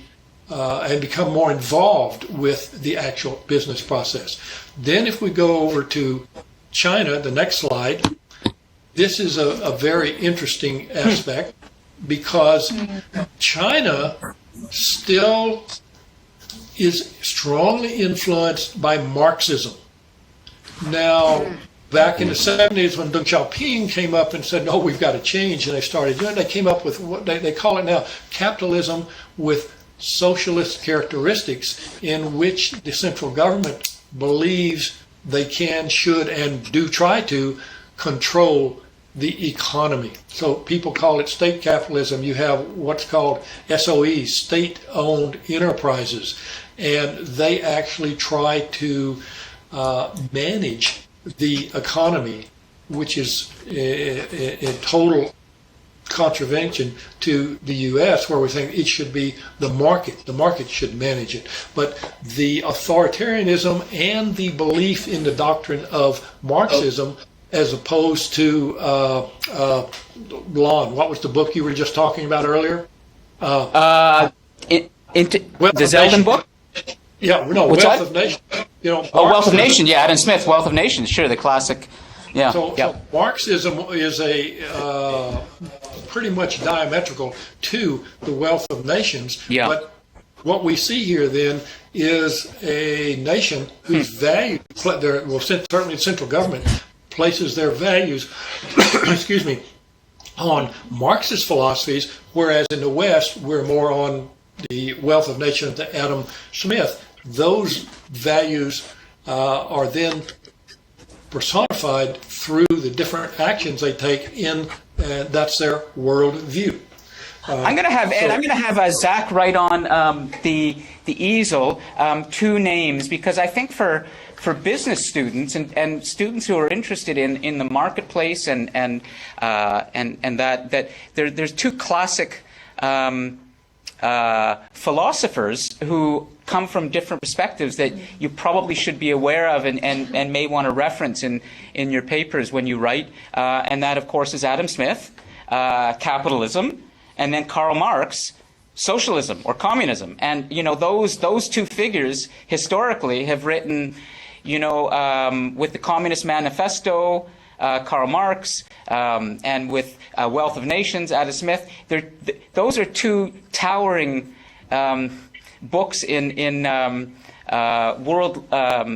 and become more involved with the actual business process. Then if we go over to China, the next slide, this is a very interesting aspect because China still is strongly influenced by Marxism. Now, back in the 70s when Deng Xiaoping came up and said, no, we've got to change, and they started doing it, they came up with what they call it now capitalism with socialist characteristics, in which the central government believes they can, should, and do try to control the economy. So people call it state capitalism. You have what's called SOEs, state-owned enterprises, and they actually try to manage the economy, which is in total contravention to the U.S., where we think it should be the market. The market should manage it. But the authoritarianism and the belief in the doctrine of Marxism, as opposed to Lon, what was the book you were just talking about earlier? The Zeldin book? Yeah, no, What's Wealth that? of Nations. You know, Wealth of Nations. Yeah, Adam Smith, Wealth of Nations. Sure, the classic. Yeah. So Marxism is a pretty much diametrical to the Wealth of Nations. Yeah. But what we see here then is a nation whose values, certainly the central government, places their values, excuse me, on Marxist philosophies, whereas in the West we're more on the Wealth of Nations to Adam Smith. Those values are then personified through the different actions they take in, that's their worldview. I'm going to have Ed. I'm going to have Zach write on the easel two names, because I think for business students and students who are interested in the marketplace and that there's two classic philosophers who come from different perspectives that you probably should be aware of and may want to reference in your papers when you write. And that, of course, is Adam Smith, capitalism, and then Karl Marx, socialism or communism. And, you know, those two figures historically have written, you know, with the Communist Manifesto, Karl Marx, and with Wealth of Nations, Adam Smith. Those are two towering books in world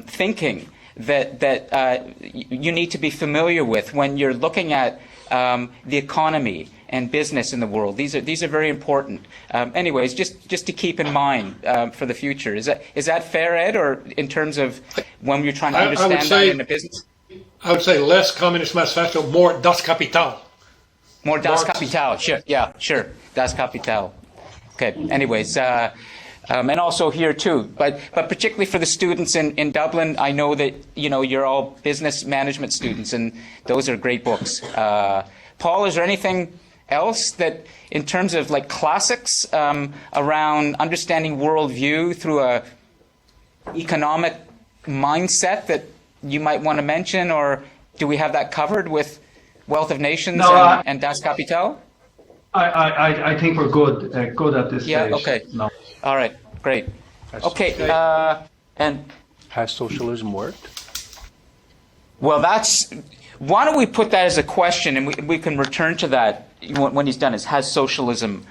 thinking that you need to be familiar with when you're looking at the economy and business in the world. These are very important. Anyways, just to keep in mind for the future. Is that fair, Ed, or in terms of when you're trying to understand that in the business? I would say less Communist Manifesto, more Das Kapital. More Das Marx. Kapital. Sure. Yeah, sure. Das Kapital. Okay. Anyways, and also here too, but particularly for the students in Dublin, I know that you're all business management students, and those are great books. Paul, is there anything else that, in terms of like classics around understanding worldview through a economic mindset that you might want to mention, or do we have that covered with Wealth of Nations and Das Kapital? I think we're good at this Yeah. stage. Okay. No. All right. Great. Okay. And Has socialism worked? well, why don't we put that as a question, and we can return to that when he's done. Has socialism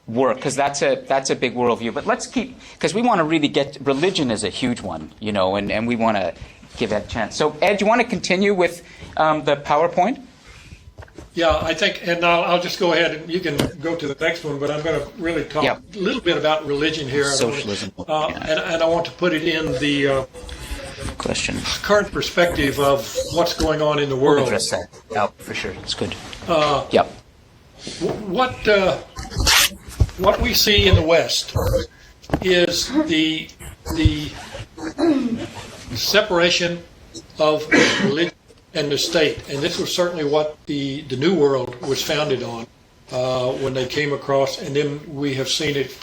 worked? Because that's a big worldview. But let's because we want to really get religion is a huge one, and we want to give that a chance. So, Ed, do you want to continue with the PowerPoint? Yeah, I think, and I'll just go ahead and you can go to the next one, but I'm going to really talk a little bit about religion here. Socialism. And I want to put it in the Question. current perspective of what's going on in the world. Address that. Yeah, for sure. It's good. What we see in the West is the separation of religion and the state, and this was certainly what the New World was founded on when they came across, and then we have seen it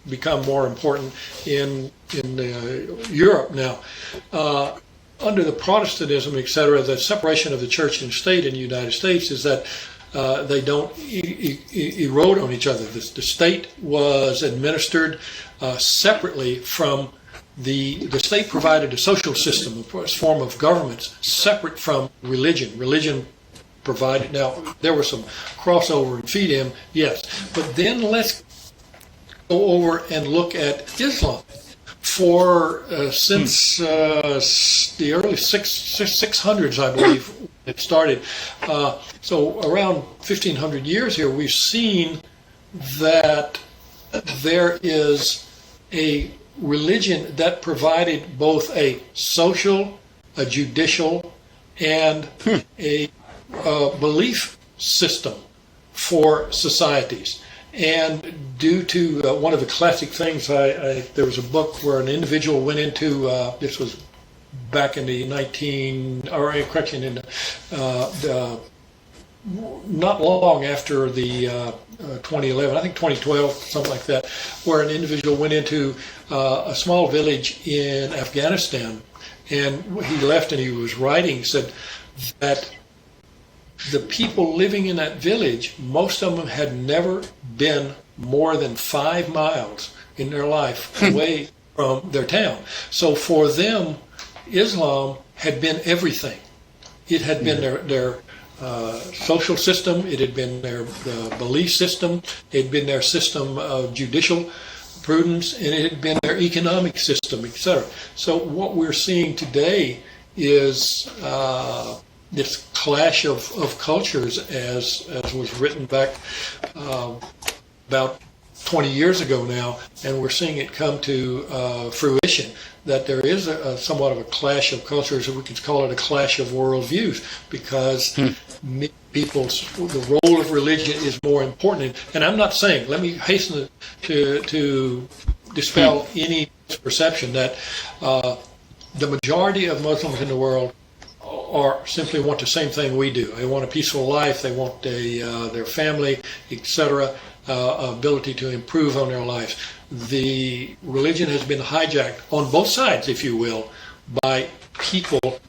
become more important in Europe now. Under the Protestantism, etc., the separation of the church and state in the United States is that they don't erode on each other. The state was administered separately from the state provided a social system, a form of governments separate from religion. Religion provided, now there was some crossover and feed in, yes, but then let's go over and look at Islam. Since the early 600s, I believe, it started. So around 1,500 years here, we've seen that there is a religion that provided both a social, a judicial, and a belief system for societies. And due to one of the classic things, there was a book where an individual went into, this was back in the not long after the 2011, I think 2012, something like that, where an individual went into a small village in Afghanistan, and he left and he was writing, he said that the people living in that village, most of them had never been more than 5 miles in their life away from their town. So for them, Islam had been everything. It had been their social system, it had been their belief system, it had been their system of judicial prudence, and it had been their economic system, etc. So what we're seeing today is this clash of cultures, as was written back about 20 years ago now, and we're seeing it come to fruition, that there is somewhat of a clash of cultures, or we could call it a clash of worldviews, because the role of religion is more important. And I'm not saying, let me hasten to dispel any perception that the majority of Muslims in the world simply want the same thing we do. They want a peaceful life, they want their family, etc., ability to improve on their lives. The religion has been hijacked on both sides, if you will, by people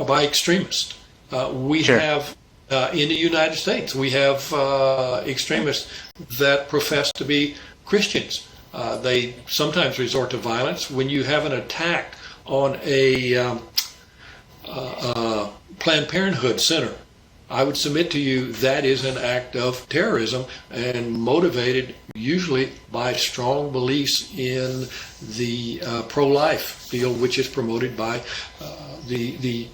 by extremists. We have, in the United States, we have extremists that profess to be Christians. They sometimes resort to violence. When you have an attack on a Planned Parenthood center, I would submit to you that is an act of terrorism and motivated usually by strong beliefs in the pro-life field, which is promoted by the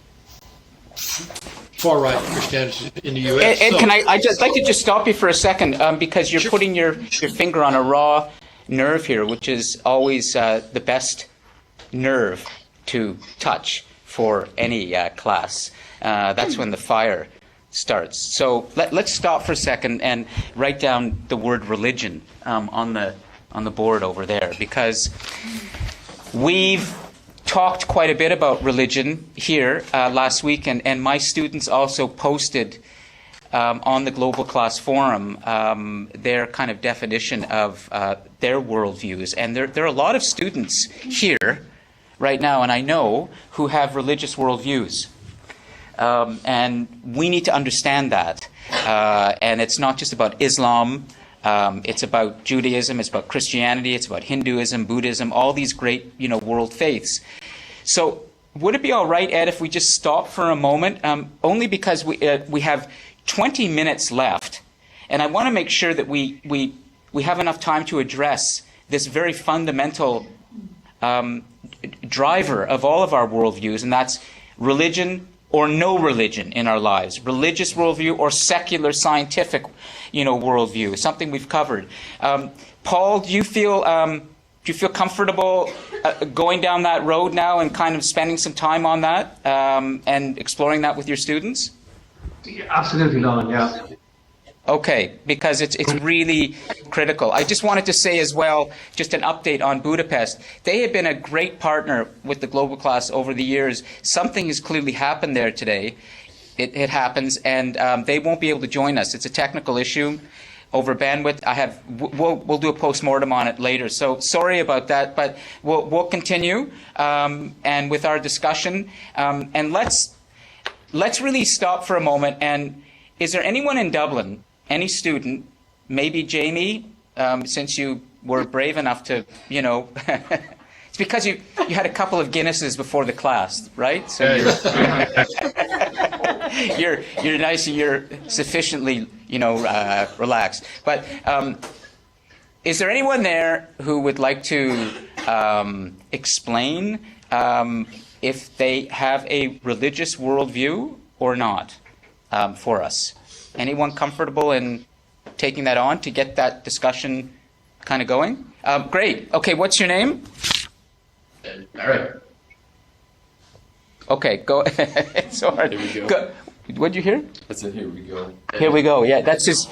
far-right Christianity in the U.S. And can I just like to just stop you for a second, because you're putting your finger on a raw nerve here, which is always the best nerve to touch for any class. That's when the fire starts. So let's stop for a second and write down the word religion on the board over there, because we've talked quite a bit about religion here last week, and my students also posted on the Global Class Forum their kind of definition of their worldviews. And there are a lot of students here right now, and I know, who have religious worldviews. And we need to understand that. And it's not just about Islam. It's about Judaism. It's about Christianity. It's about Hinduism, Buddhism, all these great, world faiths. So would it be all right, Ed, if we just stop for a moment? Only because we have 20 minutes left, and I want to make sure that we have enough time to address this very fundamental driver of all of our worldviews, and that's religion or no religion in our lives. Religious worldview or secular scientific, worldview. Something we've covered. Paul, do you feel comfortable going down that road now and kind of spending some time on that and exploring that with your students? Absolutely, Don, yeah. Okay, because it's really critical. I just wanted to say as well, just an update on Budapest. They have been a great partner with the Global Class over the years. Something has clearly happened there today. It happens, and they won't be able to join us. It's a technical issue over bandwidth. We'll do a post-mortem on it later. So sorry about that, but we'll continue and with our discussion. And let's really stop for a moment. And is there anyone in Dublin, any student, maybe Jamie, since you were brave enough to, it's because you had a couple of Guinnesses before the class, right? So you're nice and you're sufficiently, relaxed. But is there anyone there who would like to explain if they have a religious worldview or not for us? Anyone comfortable in taking that on to get that discussion kind of going? Great. Okay, what's your name? Darren. Okay, go. It's so hard. Here we go. What'd you hear? I said, here we go. Here we go. Yeah, that's his.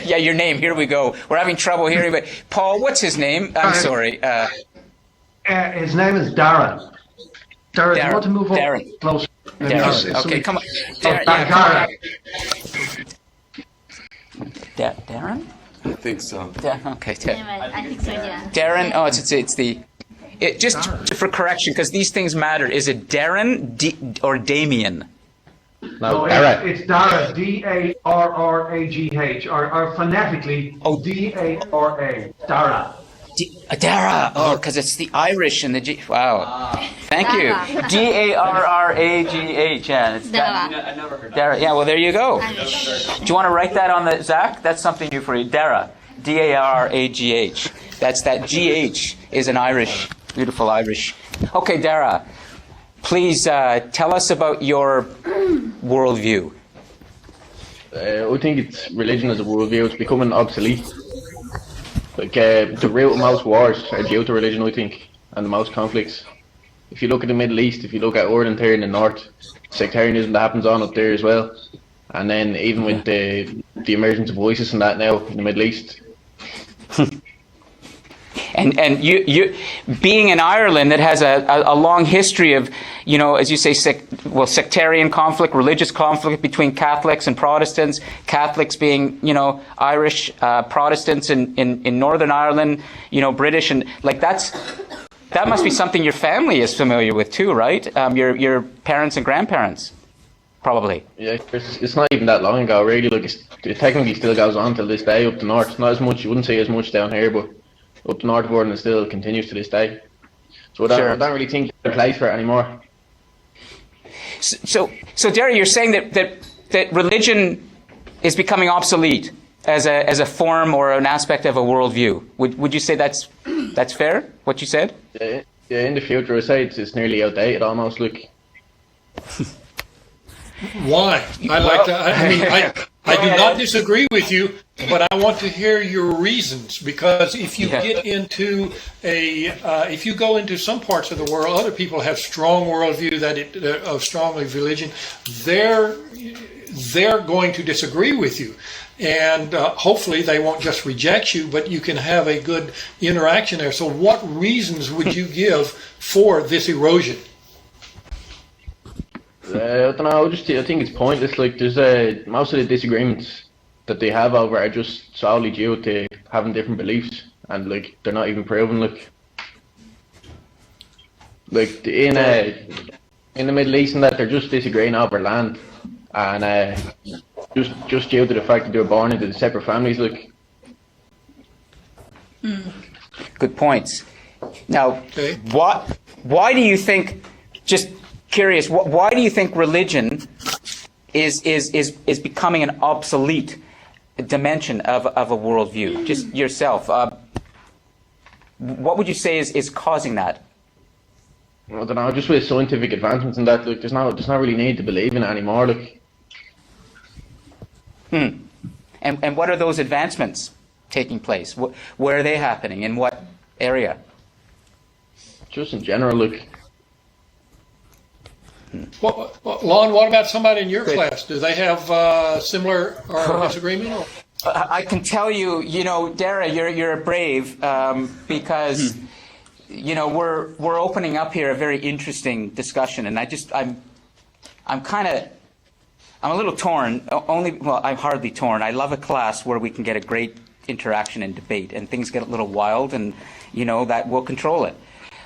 Yeah, your name. Here we go. We're having trouble hearing. But Paul, what's his name? I'm sorry. His name is Darren. Darren, do you want to move up closer? Darren. Okay, come on. Darren. Darren? I think so. Okay. I think so, yeah. Darren. Oh, it's the. Just for correction, because these things matter. Is it Darren or Damien? No, it's Dara, D-A-R-R-A-G-H, or phonetically, D-A-R-A, Dara. Dara. Oh, because it's the Irish and the G. Wow. Thank you. D-A-R-R-A-G-H. Yeah, it's Dara. I never heard that. Dara. Yeah, well, there you go. Irish. Do you want to write that on the, Zach? That's something new for you. Dara. D-A-R-R-A-G-H. That's that G-H is an Irish, beautiful Irish. Okay, Dara. Please tell us about your worldview. I think it's religion as a worldview. It's becoming obsolete. Like the root of most wars are due to religion, I think, and the most conflicts. If you look at the Middle East, if you look at Ireland here in the north, sectarianism that happens on up there as well. And then even with the emergence of ISIS and that now in the Middle East. And you being in Ireland that has a long history of, as you say, sectarian conflict, religious conflict between Catholics and Protestants, Catholics being, Irish, Protestants in Northern Ireland, British, and like that must be something your family is familiar with too, right? Your parents and grandparents, probably. Yeah, it's not even that long ago, really. Like it technically still goes on till this day up the north. Not as much, you wouldn't say as much down here, but up the north of Ireland, it still continues to this day. So I don't really think there's a place for it anymore. So Derry, you're saying that religion is becoming obsolete as a form or an aspect of a worldview. Would you say that's fair? What you said? Yeah, in the future, I say it's nearly outdated, almost. Like. Why? I do not disagree with you, but I want to hear your reasons, because if you get into if you go into some parts of the world, other people have strong worldview of strongly religion. they're going to disagree with you. And hopefully they won't just reject you, but you can have a good interaction there. So what reasons would you give for this erosion? I don't know. I think it's pointless. Like, there's most of the disagreements that they have over are just solely due to having different beliefs, and like they're not even proven. Like in the Middle East and that, they're just disagreeing over land, and just due to the fact that they were born into separate families. Like, Good points. Now, Okay. why do you think, just curious, why do you think religion is becoming an obsolete dimension of a worldview? Just yourself. What would you say is causing that? I don't know. Just with scientific advancements and that, like, there's not really need to believe in it anymore. Like, And what are those advancements taking place? Where are they happening? In what area? just in general, like. Lon, what about somebody in your class? Do they have similar or disagreement? Or? I can tell you, Dara, you're brave because, we're opening up here a very interesting discussion, and I'm a little torn. I'm hardly torn. I love a class where we can get a great interaction and debate, and things get a little wild, and that we'll control it.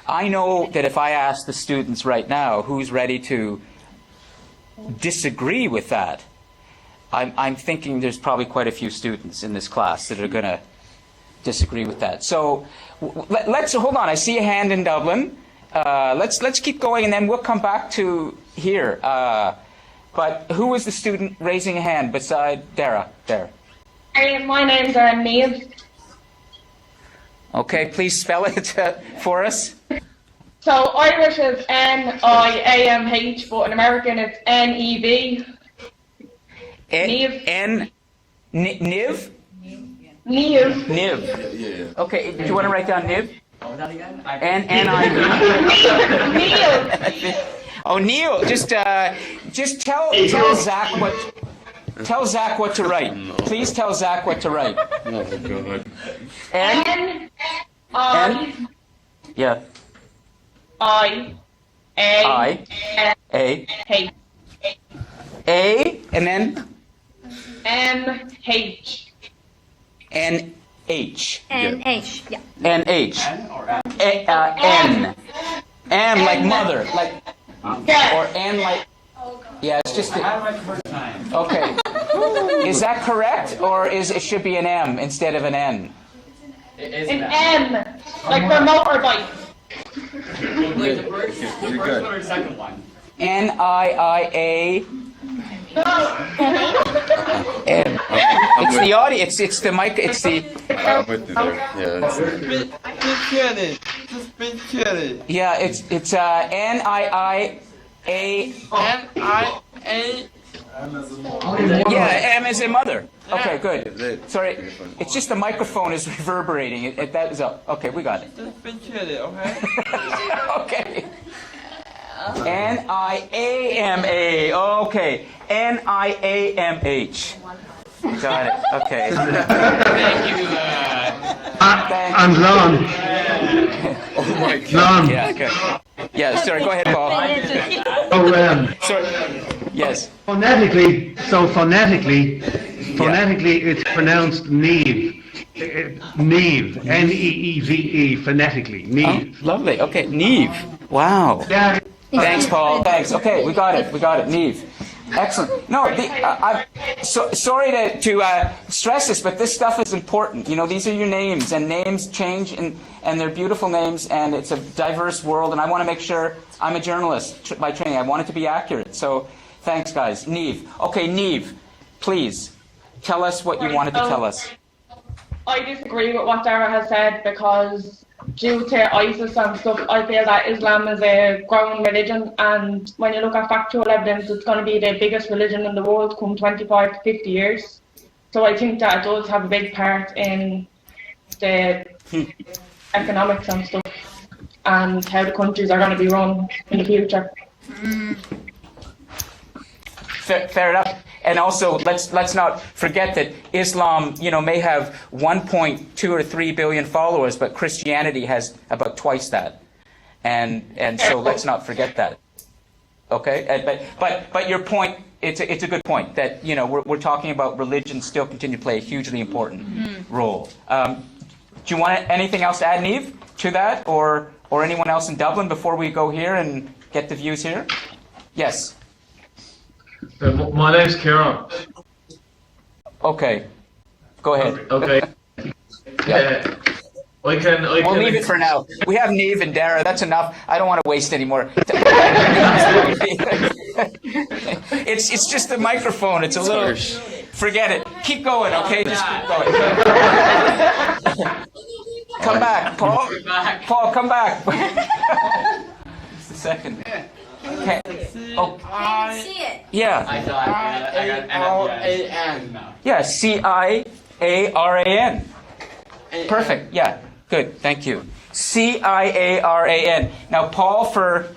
I know that if I ask the students right now who's ready to disagree with that, I'm thinking there's probably quite a few students in this class that are going to disagree with that. So let's hold on. I see a hand in Dublin. Let's keep going, and then we'll come back to here. But who was the student raising a hand beside Dara? There. My name's Niamh. Okay, please spell it for us. So Irish is Niamh, but in American it's Nev. Niv? Niamh. Niv. Okay, do you want to write down Niv? N-I-V. Neil. Oh, Neil, just tell Zach what. Tell Zach what to write. Please tell Zach what to write. Oh, God. N. N. Yeah. I. A. H. A. And then H. N-H. NH, yeah. N-H. N. M like mother. Like. Or N like. Yeah, it's just. Okay. Is that correct, or it should be an M instead of an N? An M. Like for motorbike. You're good. N-I-I-A. No. M. It's the audio. It's the mic. It's the. I'm with you there. Yeah. Yeah. It's N-I-I-A. N-I-A. Yeah, M as in mother. Okay, good. Sorry, it's just the microphone is reverberating. That is up. Okay, we got it. Okay. N-I-A-M-A. Okay. N-I-A-M-H. Got it. Okay. Thank you. And Lon. Oh my God. Lon. Yeah, good. Yeah, sorry, go ahead, Paul. Oh, Sorry. Yes. phonetically, it's pronounced Neve. Neve. N-E-E-V-E, phonetically. Neve. Oh, lovely. Okay, Neve. Wow. Yeah. Thanks, Paul. Thanks. Okay, we got it. Neve. Excellent. No, I'm sorry to stress this, but this stuff is important. These are your names, and names change, and they're beautiful names, and it's a diverse world, and I want to make sure I'm a journalist by training. I want it to be accurate. So thanks, guys. Neve. Okay, Neve, please tell us what you wanted to tell us. I disagree with what Dara has said because due to ISIS and stuff, I feel that Islam is a growing religion, and when you look at factual evidence, it's going to be the biggest religion in the world come 25 to 50 years. So I think that it does have a big part in the economics and stuff and how the countries are going to be run in the future. Fair enough. And also, let's not forget that Islam, may have 1.2 or 3 billion followers, but Christianity has about twice that. And so let's not forget that. Okay, but your point, it's a good point that we're talking about religion still continue to play a hugely important role. Do you want anything else to add, Niamh, to that, or anyone else in Dublin before we go here and get the views here? Yes. My name's Kieran. Okay, go ahead. Okay. Yeah. We'll leave it for now. We have Niamh and Dara. That's enough. I don't want to waste any more. It's just the microphone. It's a little. Forget it. Keep going, okay? Just keep going. Come back, Paul. Paul, come back. Just a second. Okay. Oh. I didn't see it. Yeah. I got C-I-A-R-A-N. Yeah, C-I-A-R-A-N. Perfect. Yeah. Good. Thank you. C-I-A-R-A-N. Now, Paul, for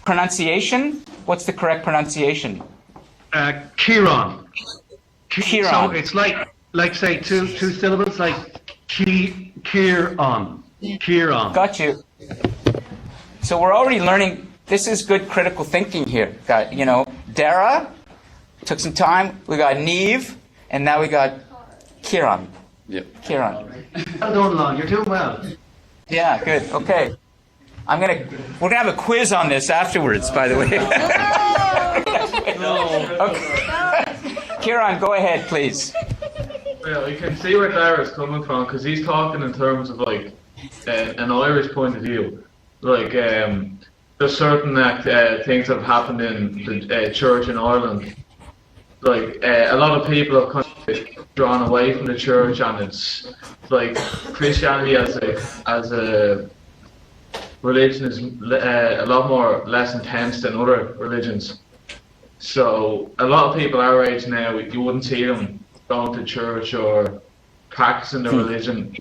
pronunciation, what's the correct pronunciation? Kieran. Kieran. So it's like say two syllables, like Kieran. Kieran. Got you. So we're already learning. This is good critical thinking here. Got Dara. Took some time. We got Niamh, and now we got Kieran. Yep. Kieran. Well done, Lon. You're doing well. Yeah. Good. Okay. We're gonna have a quiz on this afterwards. By the way. Okay. Kieran, go ahead, please. Well, you can see where Dara's coming from because he's talking in terms of like an Irish point of view. Like there's certain things that have happened in the church in Ireland. Like a lot of people have kind of drawn away from the church, and it's like Christianity as a religion is a lot more less intense than other religions. So a lot of people our age now, you wouldn't see them going to church or practicing their religion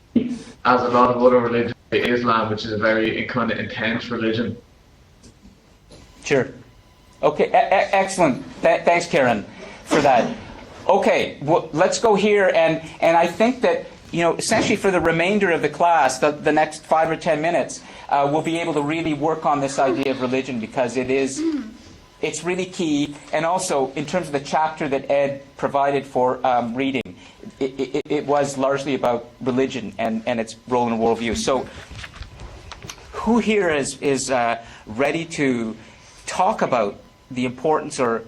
as a lot of other religions, like Islam, which is a very kind of intense religion. Sure. Okay. Excellent. Thanks, Kieran, for that. Okay. Well, let's go here, and I think that essentially for the remainder of the class, the next 5 or 10 minutes, we'll be able to really work on this idea of religion because it's really key, and also in terms of the chapter that Ed provided for reading, it was largely about religion and its role in a worldview. So, who here is ready to talk about the importance or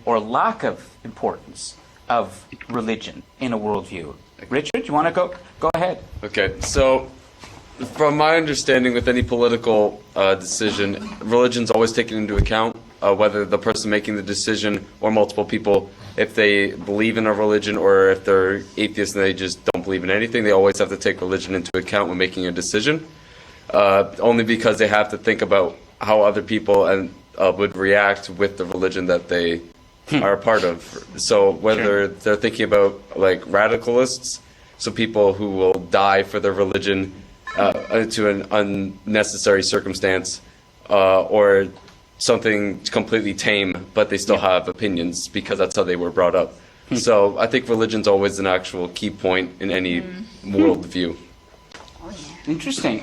lack of importance of religion in a worldview? Richard, you want to go ahead? Okay, so from my understanding, with any political decision, religion's always taken into account, whether the person making the decision or multiple people, if they believe in a religion or if they're atheists and they just don't believe in anything, they always have to take religion into account when making a decision, only because they have to think about how other people would react with the religion that they are a part of. So whether they're thinking about like radicalists, so people who will die for their religion to an unnecessary circumstance, or something completely tame, but they still have opinions because that's how they were brought up. So I think religion's always an actual key point in any worldview. Interesting.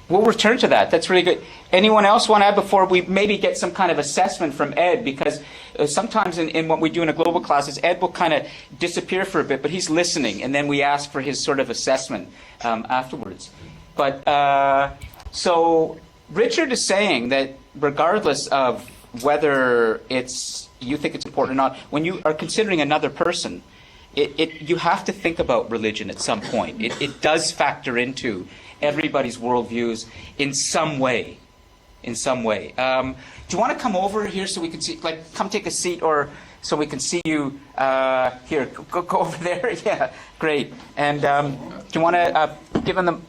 We'll return to that. That's really good. Anyone else want to add before we maybe get some kind of assessment from Ed? Because sometimes in what we do in a global class is Ed will kind of disappear for a bit, but he's listening, and then we ask for his sort of assessment afterwards. But so Richard is saying that regardless of whether you think it's important or not, when you are considering another person, you have to think about religion at some point. It does factor into everybody's worldviews in some way. In some way. Do you want to come over here so we can see, like, come take a seat, or so we can see you here? Go over there. Yeah, great. And do you want to give him the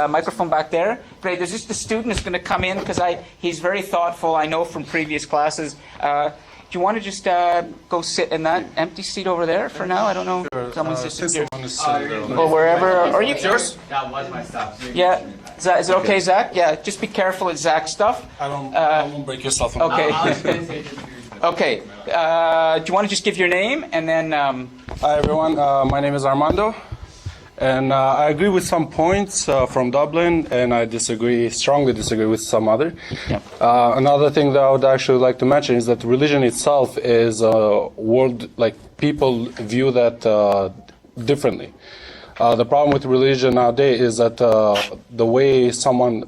microphone back there? Great. There's just a student who's going to come in because he's very thoughtful. I know from previous classes. Do you want to just go sit in that empty seat over there for now? I don't know. Sure. Someone's just here. Or wherever. Or you yours? That was my stuff. Yeah. Is it okay, Zach? Yeah. Just be careful with Zach's stuff. I won't break your stuff. Okay. I was going to say just use Okay. Do you want to just give your name and then? Hi everyone. My name is Armando, and I agree with some points from Dublin, and I strongly disagree with some other. Yeah. Another thing that I would actually like to mention is that religion itself is a world, like people view that differently. The problem with religion nowadays is that the way someone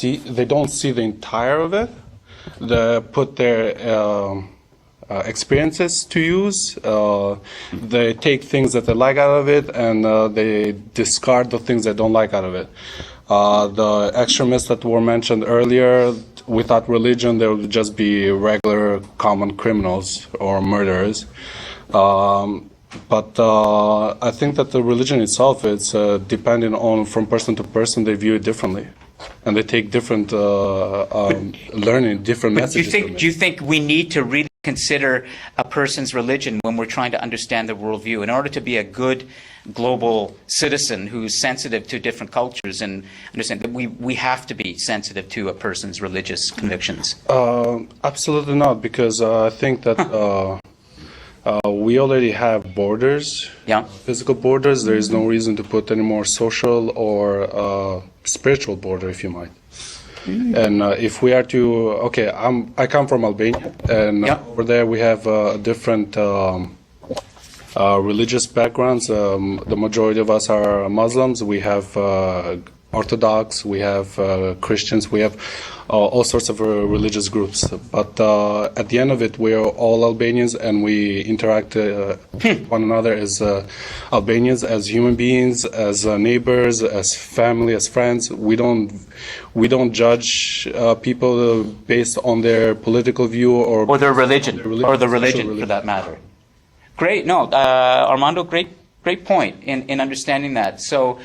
they don't see the entire of it. They put their experiences to use. They take things that they like out of it, and they discard the things they don't like out of it. The extremists that were mentioned earlier, without religion, they would just be regular, common criminals or murderers. But I think that the religion itself is depending on from person to person. They view it differently, and they take different learning, different messages. Do you think we need to really consider a person's religion when we're trying to understand the worldview in order to be a good global citizen who's sensitive to different cultures and understand that we have to be sensitive to a person's religious convictions? Absolutely not, because I think that we already have borders, physical borders. There is no reason to put any more social or spiritual border, if you might. And if we are to, I come from Albania, and over there we have different religious backgrounds. The majority of us are Muslims. We have Orthodox, we have Christians, we have all sorts of religious groups. But at the end of it, we are all Albanians, and we interact one another as Albanians, as human beings, as neighbors, as family, as friends. We don't judge people based on their political view or their religion, or the religion for that matter. Great, no, Armando, great point in understanding that. So.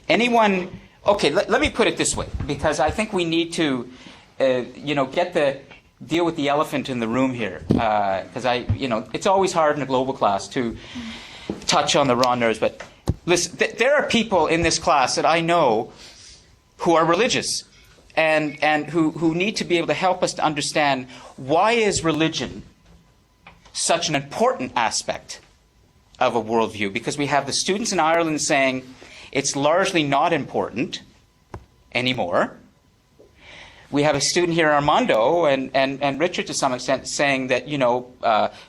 Anyone? Okay, let me put it this way, because I think we need to, deal with the elephant in the room here. Because it's always hard in a global class to touch on the raw nerves. But listen, there are people in this class that I know who are religious, and who need to be able to help us to understand why is religion such an important aspect of a worldview. Because we have the students in Ireland saying it's largely not important anymore. We have a student here, Armando, and Richard to some extent saying that,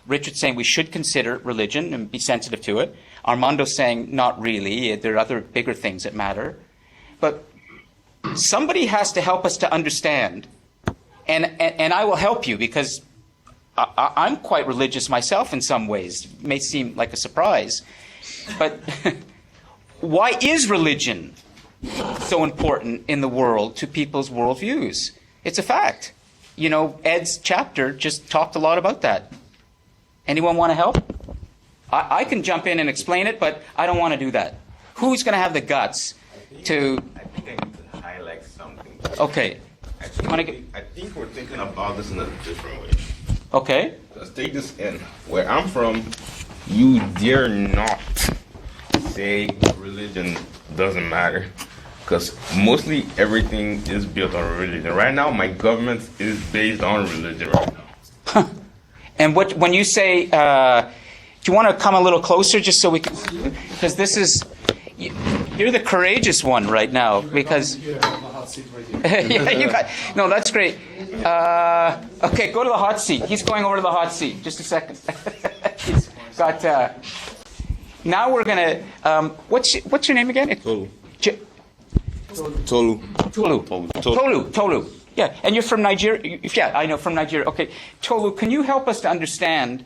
Richard saying we should consider religion and be sensitive to it. Armando saying not really, there are other bigger things that matter. But somebody has to help us to understand, and I will help you because I'm quite religious myself in some ways. It may seem like a surprise, but why is religion so important in the world to people's worldviews? It's a fact. Ed's chapter just talked a lot about that. Anyone want to help? I can jump in and explain it, but I don't want to do that. Who's going to have the guts to... I think I need to highlight something. Okay. I think we're thinking about this in a different way. Okay. Let's take this in. Where I'm from, you dare not say religion doesn't matter, because mostly everything is built on religion. Right now, my government is based on religion right now. And when you say, do you want to come a little closer just so we can, because this is, you're the courageous one right now, because yeah, you got, no, that's great. Okay, go to the hot seat. He's going over to the hot seat. Just a second. He's got. Now we're gonna. What's your name again? Tolu. Tolu. Yeah, and you're from Nigeria. Yeah, I know, from Nigeria. Okay, Tolu, can you help us to understand,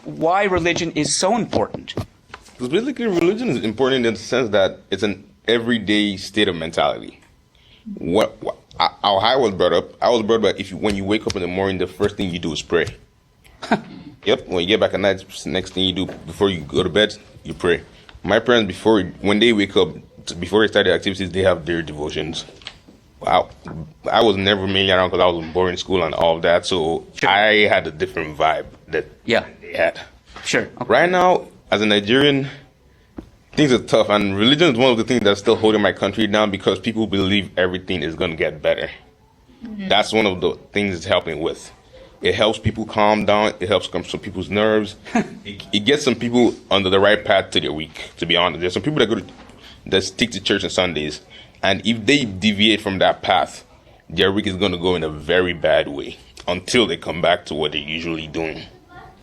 why religion is so important? Because basically, religion is important in the sense that it's an everyday state of mentality. How I was brought up, when you wake up in the morning, the first thing you do is pray. Yep, when you get back at night, next thing you do before you go to bed, you pray. My parents, when they wake up, before they start their activities, they have their devotions. Wow, I was never mainly around because I was in boarding school and all of that, so sure. I had a different vibe that they had. Sure. Okay. Right now, as a Nigerian, things are tough, and religion is one of the things that's still holding my country down because people believe everything is going to get better. Mm-hmm. That's one of the things it's helping with. It helps people calm down. It helps calm some people's nerves. It gets some people under the right path to their week. To be honest, there's some people that stick to church on Sundays, and if they deviate from that path, their week is going to go in a very bad way until they come back to what they're usually doing.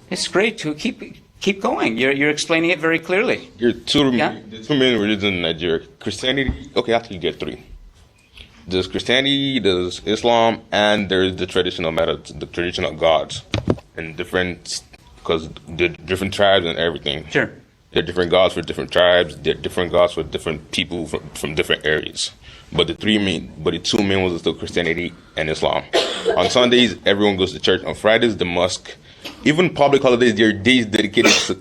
It's great to keep going. You're explaining it very clearly. There are two main religions in Nigeria: Christianity. Okay, actually, there are three. There's Christianity, there's Islam, and there's the traditional methods, the traditional gods, and because the different tribes and everything. Sure. There are different gods for different tribes. There are different gods for different people from different areas. But the two main ones are still Christianity and Islam. On Sundays, everyone goes to church. On Fridays, the mosque. Even public holidays, there are days dedicated to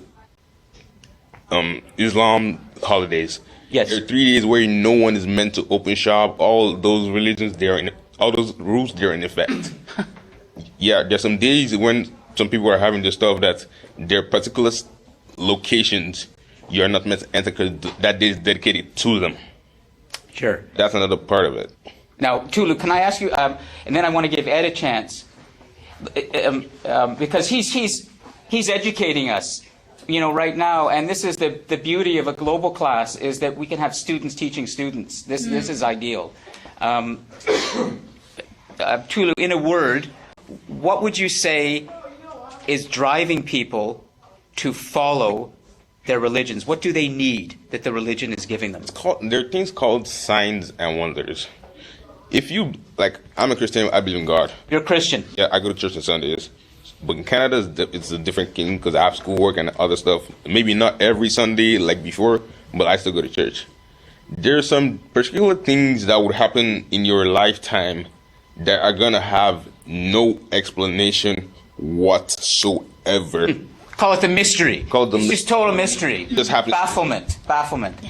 Islam holidays. Yes. There are 3 days where no one is meant to open shop. All those religions, all those rules, they're in effect. Yeah, there's some days when some people are having this stuff that their particular locations you're not meant to enter because that day is dedicated to them. Sure. That's another part of it. Now, Tulu, can I ask you, and then I want to give Ed a chance, because he's educating us, right now, and this is the beauty of a global class, is that we can have students teaching students. This is ideal. Tulu, in a word, what would you say is driving people to follow their religions? What do they need that the religion is giving them? There are things called signs and wonders. If you, I'm a Christian, I believe in God. You're a Christian? Yeah, I go to church on Sundays. But in Canada, it's a different thing because I have schoolwork and other stuff. Maybe not every Sunday like before, but I still go to church. There are some particular things that would happen in your lifetime that are going to have no explanation whatsoever. Call it the mystery. It's just total mystery. It just happens. Bafflement.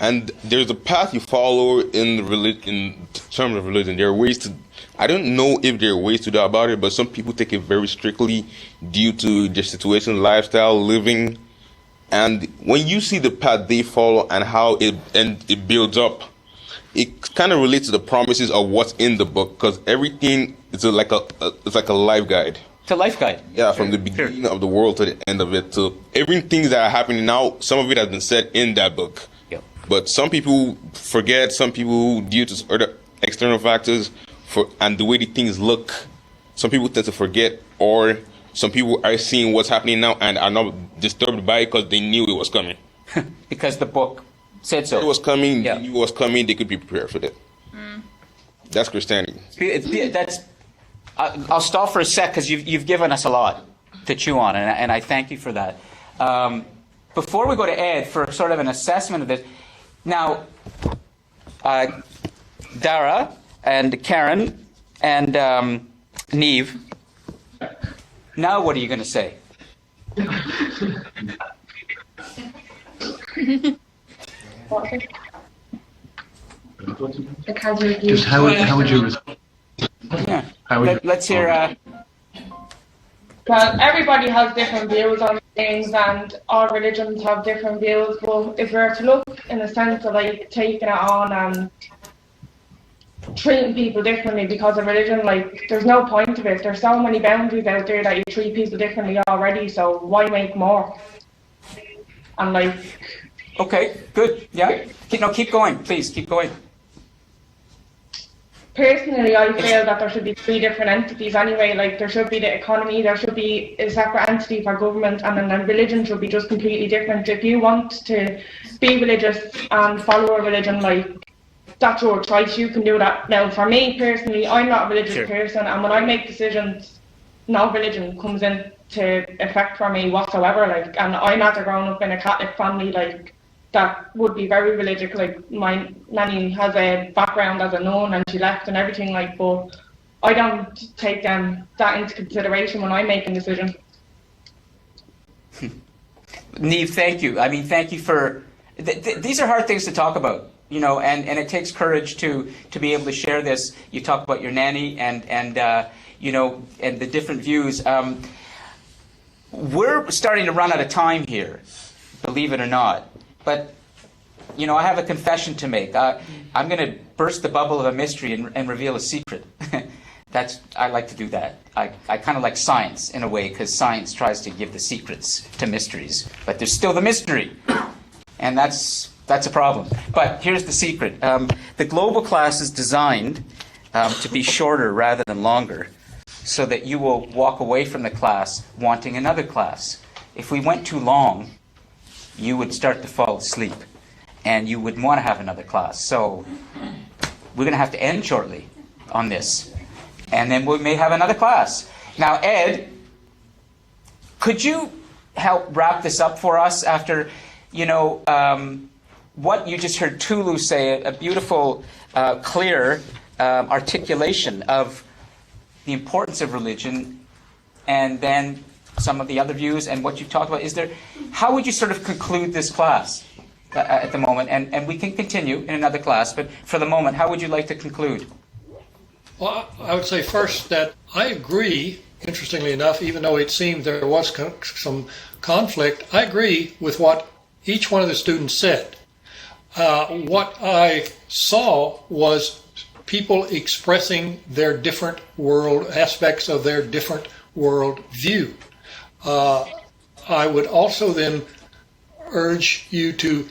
And there's a path you follow in terms of religion. There are ways to... I don't know if there are ways to do about it, but some people take it very strictly due to their situation, lifestyle, living. And when you see the path they follow and how it builds up, it kind of relates to the promises of what's in the book, because everything is like a life guide. It's a life guide. Yeah, from the beginning of the world to the end of it. So everything that are happening now, some of it has been said in that book. Yep. But some people forget, some people, due to other external factors, and the way the things look, some people tend to forget, or some people are seeing what's happening now and are not disturbed by it because they knew it was coming. Because the book said so. It was coming, they knew it was coming, they could be prepared for it. That's Christianity. I'll stop for a sec because you've given us a lot to chew on, and I thank you for that. Before we go to Ed for sort of an assessment of this, now, Dara and Karen and Neve, now what are you going to say? Just how would you respond? Yeah. Let's hear. Well, everybody has different views on things, and all religions have different views. But if we were to look in a sense of taking it on and treating people differently because of religion, there's no point of it. There's so many boundaries out there that you treat people differently already. So why make more? And Okay, good. Yeah. Keep going, please. Keep going. Personally, I feel that there should be 3 different entities anyway. There should be the economy, there should be a separate entity for government, and then religion should be just completely different. If you want to be religious and follow a religion, that's your choice. You can do that. Now, for me personally, I'm not a religious person, and when I make decisions, no religion comes into effect for me whatsoever. And I'm not grown up in a Catholic family that would be very religious. My nanny has a background as a nun and she left and everything, but I don't take that into consideration when I'm making decisions. Neve, thank you. Thank you for... these are hard things to talk about, and it takes courage to be able to share this. You talk about your nanny and the different views. We're starting to run out of time here, believe it or not. But, I have a confession to make. I'm going to burst the bubble of a mystery and reveal a secret. I like to do that. I kind of like science in a way, because science tries to give the secrets to mysteries, but there's still the mystery, and that's a problem. But here's the secret. The global class is designed to be shorter rather than longer, so that you will walk away from the class wanting another class. If we went too long, you would start to fall asleep, and you would want to have another class. So we're going to have to end shortly on this, and then we may have another class. Now, Ed, could you help wrap this up for us after, what you just heard Tulu say, a beautiful, clear articulation of the importance of religion, and then some of the other views and what you talked about. How would you sort of conclude this class at the moment? And we can continue in another class, but for the moment, how would you like to conclude? Well, I would say first that I agree, interestingly enough, even though it seemed there was some conflict, I agree with what each one of the students said. What I saw was people expressing their different aspects of their different world view. I would also then urge you to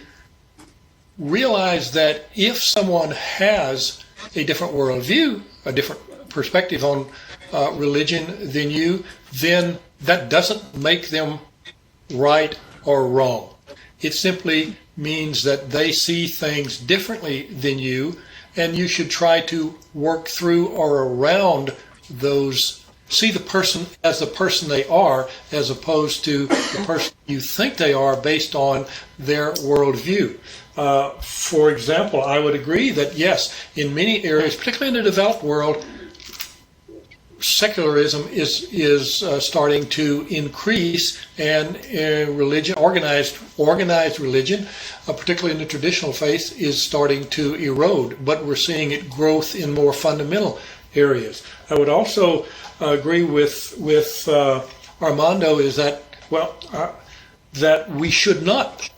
realize that if someone has a different worldview, a different perspective on religion than you, then that doesn't make them right or wrong. It simply means that they see things differently than you, and you should try to work through or around those. See the person as the person they are, as opposed to the person you think they are based on their worldview. For example, I would agree that yes, in many areas, particularly in the developed world, secularism is starting to increase, and religion, organized religion, particularly in the traditional faith, is starting to erode. But we're seeing it growth in more fundamental areas. I would also agree with Armando is that that we should not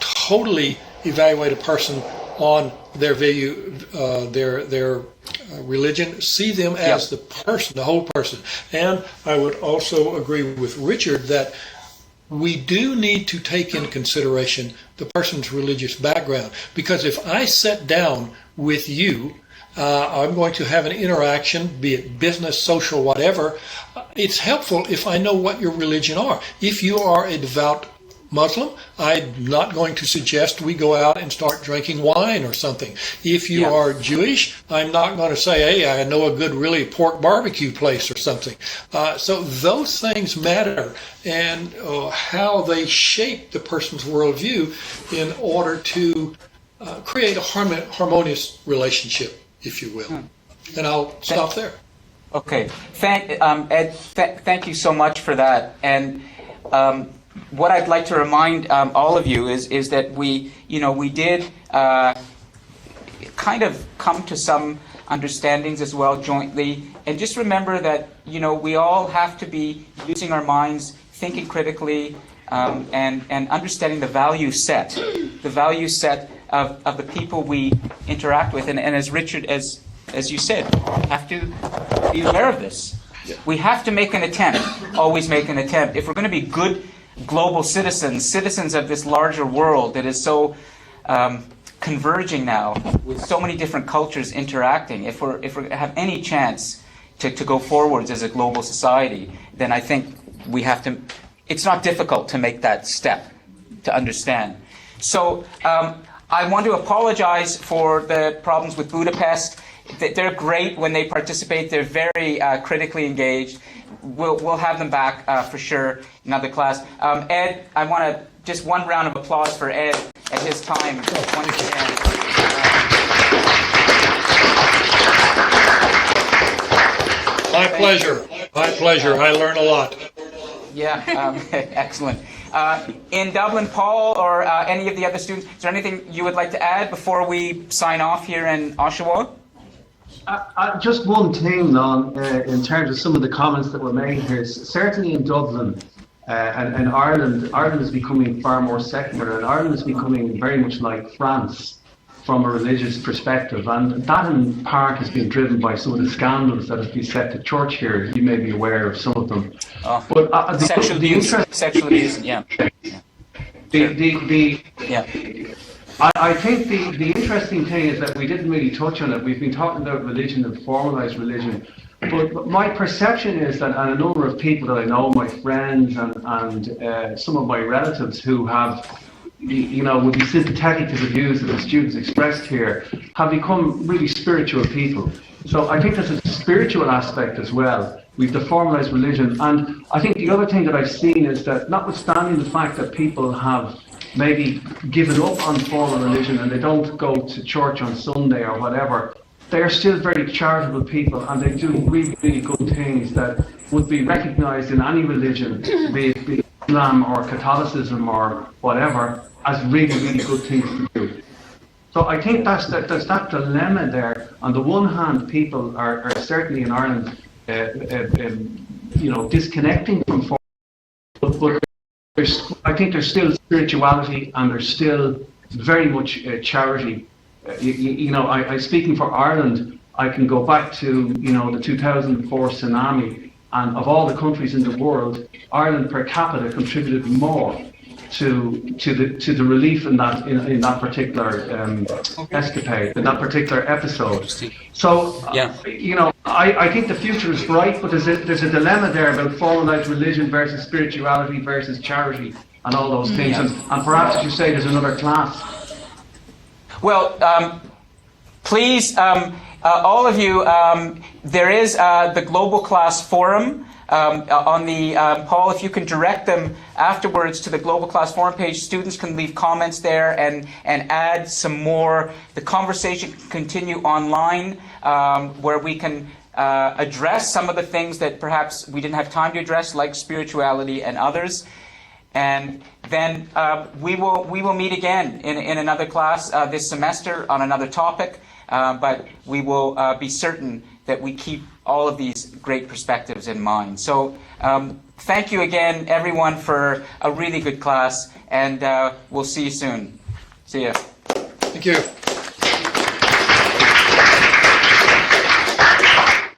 totally evaluate a person on their value, their religion. See them as the person, the whole person. And I would also agree with Richard that we do need to take in consideration the person's religious background, because if I sit down with you, I'm going to have an interaction, be it business, social, whatever. It's helpful if I know what your religion are. If you are a devout Muslim, I'm not going to suggest we go out and start drinking wine or something. If you are Jewish, I'm not going to say, hey, I know a good really pork barbecue place or something. So those things matter, and how they shape the person's worldview in order to create a harmonious relationship, if you will. And I'll stop there. Okay. Ed, thank you so much for that. And what I'd like to remind all of you is that we did kind of come to some understandings as well jointly. And just remember that, we all have to be using our minds, thinking critically, and understanding the value set of the people we interact with. And as Richard, as you said, have to be aware of this. We have to make an attempt, always make an attempt. If we're going to be good global citizens of this larger world that is so converging now, with so many different cultures interacting, if we're going to have any chance to go forwards as a global society, then I think we have to. It's not difficult to make that step, to understand. So I want to apologize for the problems with Budapest. They're great when they participate. They're very critically engaged. We'll have them back for sure in another class. Ed, I want just one round of applause for Ed at his time once again. My pleasure. My pleasure. I learn a lot. Yeah, excellent. In Dublin, Paul or any of the other students, is there anything you would like to add before we sign off here in Oshawa? Just one thing in terms of some of the comments that were made here. Certainly in Dublin and Ireland is becoming far more secular, and Ireland is becoming very much like France. from a religious perspective, and that in part has been driven by some of the scandals that have beset the church here. You may be aware of some of them. But sexual abuse, yeah. I think the interesting thing is that we didn't really touch on it. We've been talking about religion and formalized religion, but my perception is that, and a number of people that I know, my friends and some of my relatives who have, would be sympathetic to the views that the students expressed here, have become really spiritual people. So I think there's a spiritual aspect as well. We've the formalized religion, and I think the other thing that I've seen is that, notwithstanding the fact that people have maybe given up on formal religion and they don't go to church on Sunday or whatever, they are still very charitable people, and they do really, really good things that would be recognised in any religion, be it Islam or Catholicism or whatever, as really, really good things to do. So I think there's that dilemma there. On the one hand, people are certainly in Ireland, disconnecting from formal, but I think there's still spirituality and there's still very much charity. Speaking for Ireland, I can go back to the 2004 tsunami, and of all the countries in the world, Ireland per capita contributed more to the relief in that particular escapade, in that particular episode. So I think the future is bright, but there's a dilemma there about formalized religion versus spirituality versus charity and all those things. And perhaps, as you say, there's another class. Well, please, all of you, there is the Global Class Forum on the Paul, if you can direct them afterwards to the Global Class Forum page, students can leave comments there and add some more. The conversation can continue online, where we can address some of the things that perhaps we didn't have time to address, like spirituality and others. And then we will meet again in another class this semester on another topic, but we will be certain that we keep all of these great perspectives in mind. So thank you again, everyone, for a really good class, and we'll see you soon. See ya. Thank you.